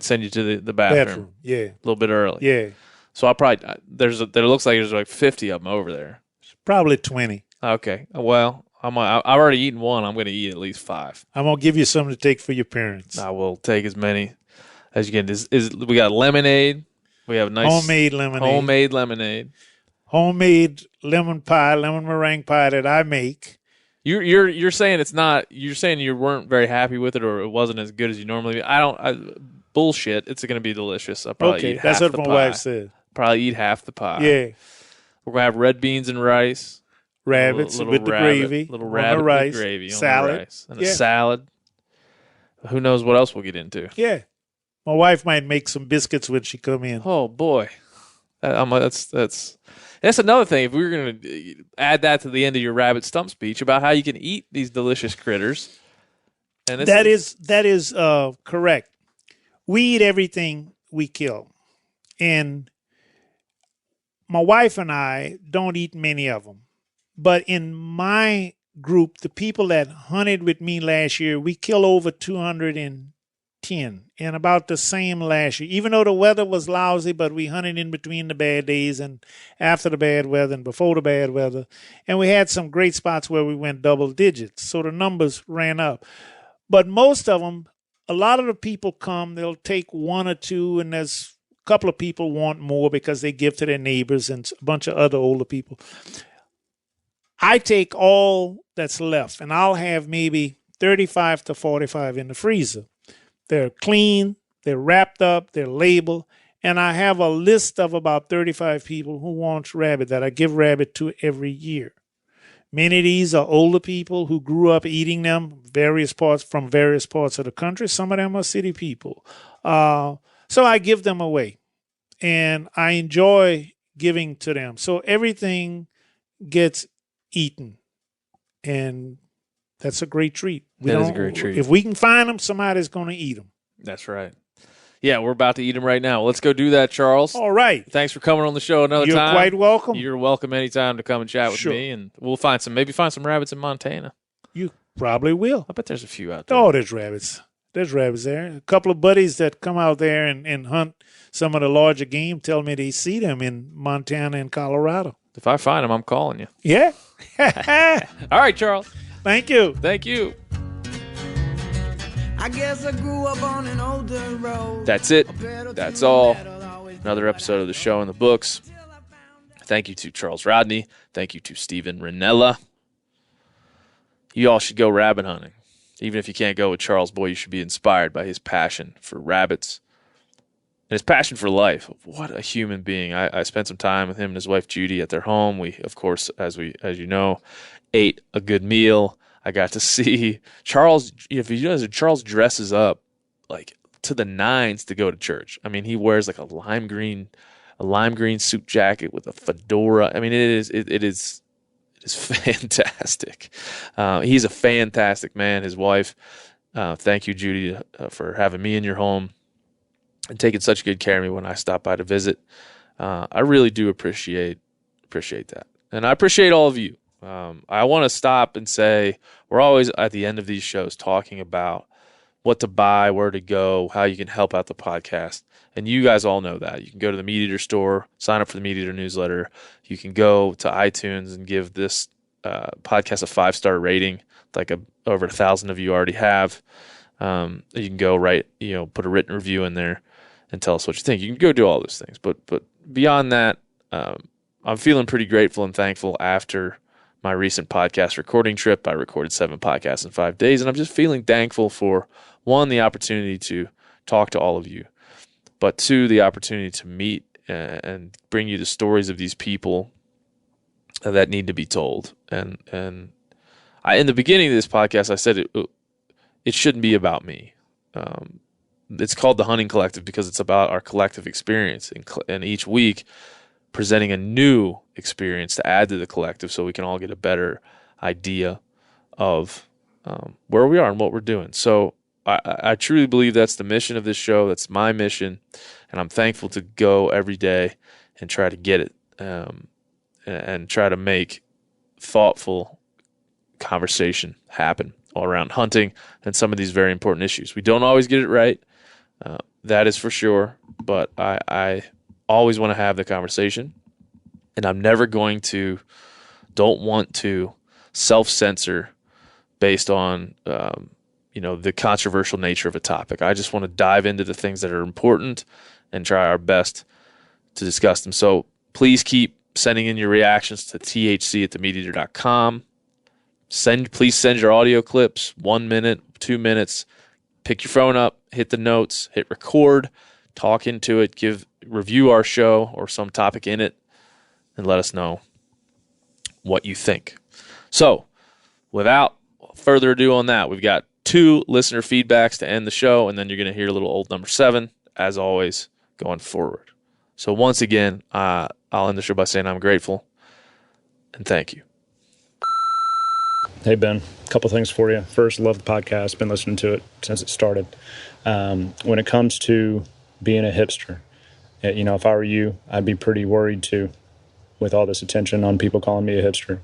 send you to the bathroom. Yeah, a little bit early. Yeah. So I'll probably there looks like there's like 50 of them over there. Probably 20. Okay. Well, I've already eaten one. I'm going to eat at least 5. I'm going to give you something to take for your parents. I will take as many as you can. We got lemonade. We have nice homemade lemonade. Homemade lemon pie, lemon meringue pie that I make. You're saying it's not. You're saying you weren't very happy with it, or it wasn't as good as you normally. bullshit. It's going to be delicious. I'll probably Okay, eat that's half what the my pie. wife said. Probably eat half the pie. Yeah, We're going to have red beans and rice. rabbits Little with the rabbit, gravy, little on rabbit the with rice, gravy salad. on the rice, and a salad. Who knows what else we'll get into? Yeah, my wife might make some biscuits when she come in. Oh boy, that's another thing. If we were going to add that to the end of your rabbit stump speech about how you can eat these delicious critters, and That is correct. We eat everything we kill, and my wife and I don't eat many of them. But in my group, the people that hunted with me last year, we killed over 210, and about the same last year. Even though the weather was lousy, but we hunted in between the bad days and after the bad weather and before the bad weather. And we had some great spots where we went double digits, so the numbers ran up. But most of them, a lot of the people come, they'll take one or two, and there's a couple of people want more because they give to their neighbors and a bunch of other older people. I take all that's left, and I'll have maybe 35 to 45 in the freezer. They're clean, they're wrapped up, they're labeled, and I have a list of about 35 people who want rabbit that I give rabbit to every year. Many of these are older people who grew up eating them from various parts of the country. Some of them are city people. So I give them away, and I enjoy giving to them. So everything gets eaten, and that's a great treat. That is a great treat. If we can find them, somebody's going to eat them. That's right. Yeah, we're about to eat them right now. Let's go do that, Charles. All right. Thanks for coming on the show another time. You're quite welcome. You're welcome anytime to come and chat with me, and we'll find some rabbits in Montana. You probably will. I bet there's a few out there. Oh, there's rabbits. There's rabbits there. A couple of buddies that come out there and hunt some of the larger game tell me they see them in Montana and Colorado. If I find them, I'm calling you. Yeah. All right, Charles. Thank you. Thank you. I guess I grew up on an older road. That's it. That's all. Another episode of the show in the books. Thank you to Charles Rodney. Thank you to Stephen Rinella. You all should go rabbit hunting. Even if you can't go with Charles, boy, you should be inspired by his passion for rabbits and his passion for life. What a human being. I spent some time with him and his wife Judy at their home. We, of course, as you know, ate a good meal. I got to see Charles. If you know, Charles dresses up like to the nines to go to church. I mean, he wears like a lime green suit jacket with a fedora. I mean, it is fantastic. He's a fantastic man. His wife. Thank you, Judy, for having me in your home and taking such good care of me when I stop by to visit. I really do appreciate that, and I appreciate all of you. I want to stop and say we're always at the end of these shows talking about what to buy, where to go, how you can help out the podcast. And you guys all know that. You can go to the Meat Eater store, sign up for the Meat Eater newsletter. You can go to iTunes and give this podcast a 5-star rating, like over 1,000 of you already have. You can go put a written review in there and tell us what you think. You can go do all those things. But beyond that, I'm feeling pretty grateful and thankful after my recent podcast recording trip. I recorded 7 podcasts in 5 days, and I'm just feeling thankful for, 1, the opportunity to talk to all of you, but 2, the opportunity to meet and bring you the stories of these people that need to be told. And I, in the beginning of this podcast, I said it shouldn't be about me. It's called the Hunting Collective because it's about our collective experience, and each week presenting a new experience to add to the collective so we can all get a better idea of where we are and what we're doing. So I truly believe that's the mission of this show. That's my mission, and I'm thankful to go every day and try to get it and try to make thoughtful conversation happen all around hunting and some of these very important issues. We don't always get it right. That is for sure, but I always want to have the conversation, and I'm never don't want to self-censor based on, the controversial nature of a topic. I just want to dive into the things that are important and try our best to discuss them. So please keep sending in your reactions to thc@themeateater.com. Please send your audio clips, 1 minute, 2 minutes. pick your phone up, hit the notes, hit record, talk into it, review our show or some topic in it, and let us know what you think. So, without further ado on that, we've got 2 listener feedbacks to end the show, and then you're going to hear a little old number 7, as always, going forward. So once again, I'll end the show by saying I'm grateful and thank you. Hey, Ben, a couple things for you. First, love the podcast. Been listening to it since it started. When it comes to being a hipster, if I were you, I'd be pretty worried too with all this attention on people calling me a hipster.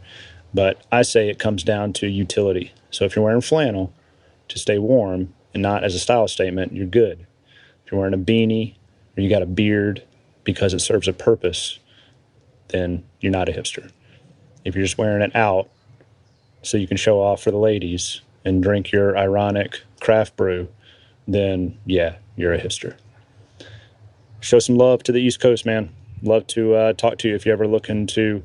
But I say it comes down to utility. So if you're wearing flannel to stay warm and not as a style statement, you're good. If you're wearing a beanie or you got a beard because it serves a purpose, then you're not a hipster. If you're just wearing it out so you can show off for the ladies and drink your ironic craft brew, then yeah, you're a hipster. Show some love to the East Coast, man. Love to talk to you if you're ever looking to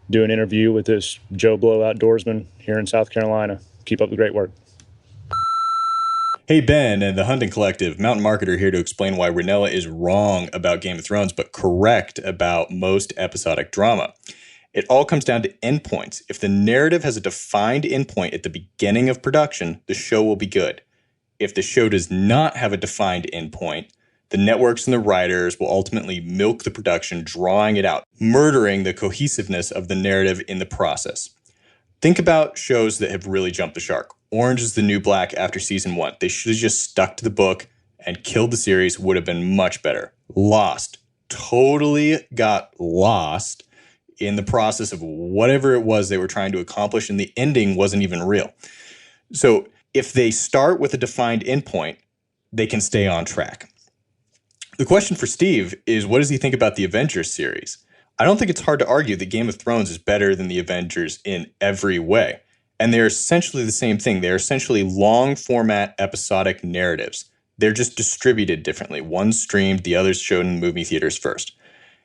do an interview with this Joe Blow outdoorsman here in South Carolina. Keep up the great work. Hey, Ben and the Hunting Collective, Mountain Marketer here to explain why Rinella is wrong about Game of Thrones, but correct about most episodic drama. It all comes down to endpoints. If the narrative has a defined endpoint at the beginning of production, the show will be good. If the show does not have a defined endpoint, the networks and the writers will ultimately milk the production, drawing it out, murdering the cohesiveness of the narrative in the process. Think about shows that have really jumped the shark. Orange is the New Black after season 1. They should have just stuck to the book and killed the series, would have been much better. Lost. Totally got lost in the process of whatever it was they were trying to accomplish, and the ending wasn't even real. So if they start with a defined endpoint, they can stay on track. The question for Steve is, what does he think about the Avengers series? I don't think it's hard to argue that Game of Thrones is better than the Avengers in every way. And they're essentially the same thing. They're essentially long format episodic narratives. They're just distributed differently. One's streamed, the other's shown in movie theaters first.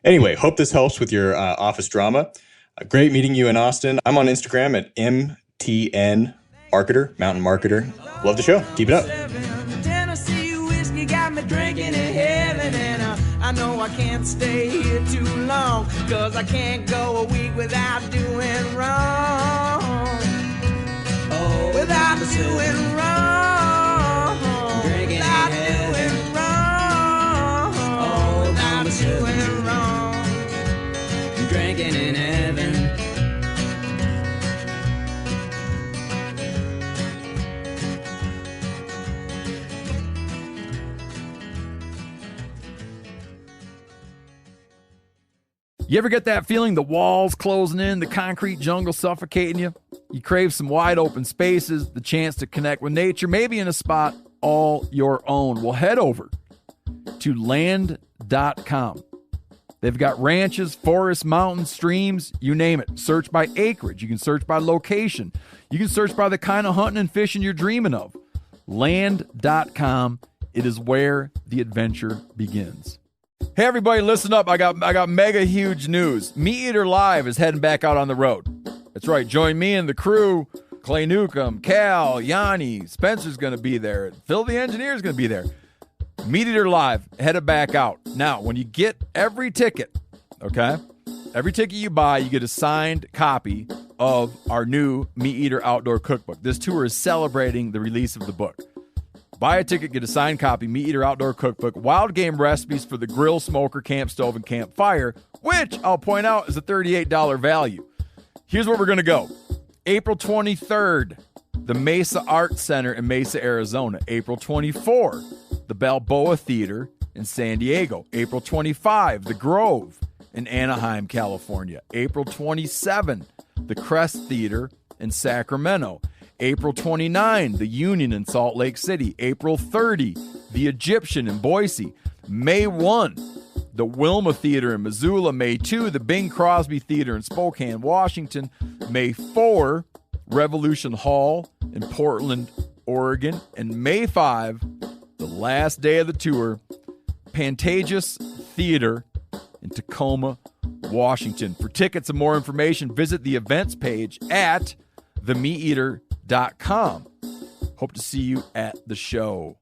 Anyway, hope this helps with your office drama. Great meeting you in Austin. I'm on Instagram at MTN Marketer, Mountain Marketer. Love the show. Keep it up. Tennessee whiskey got me drinking in heaven, and I know I can't stay here too long, 'cause I can't go a week without doing wrong. Oh, without doing wrong. Drinking without doing wrong. Oh, without doing wrong. Drinking in heaven. You ever get that feeling the walls closing in, the concrete jungle suffocating you? You crave some wide open spaces, the chance to connect with nature, maybe in a spot all your own. Well, head over to land.com. They've got ranches, forests, mountains, streams, you name it. Search by acreage. You can search by location. You can search by the kind of hunting and fishing you're dreaming of. Land.com. It is where the adventure begins. Hey, everybody, listen up. I got mega huge news. Meat Eater Live is heading back out on the road. That's right. Join me and the crew. Clay Newcomb, Cal, Yanni, Spencer's going to be there. Phil the Engineer's going to be there. Meat Eater Live, headed back out. Now, when you get every ticket, okay, every ticket you buy, you get a signed copy of our new Meat Eater Outdoor Cookbook. This tour is celebrating the release of the book. Buy a ticket, get a signed copy, Meat Eater Outdoor Cookbook, wild game recipes for the grill, smoker, camp stove, and campfire, which I'll point out is a $38 value. Here's where we're going to go. April 23rd, the Mesa Arts Center in Mesa, Arizona. April 24th, the Balboa Theater in San Diego. April 25, the Grove in Anaheim, California. April 27, the Crest Theater in Sacramento. April 29, the Union in Salt Lake City. April 30, the Egyptian in Boise. May 1, the Wilma Theater in Missoula. May 2, the Bing Crosby Theater in Spokane, Washington. May 4, Revolution Hall in Portland, Oregon. And May 5, the last day of the tour, Pantages Theater in Tacoma, Washington. For tickets and more information, visit the events page at themeateater.com. Hope to see you at the show.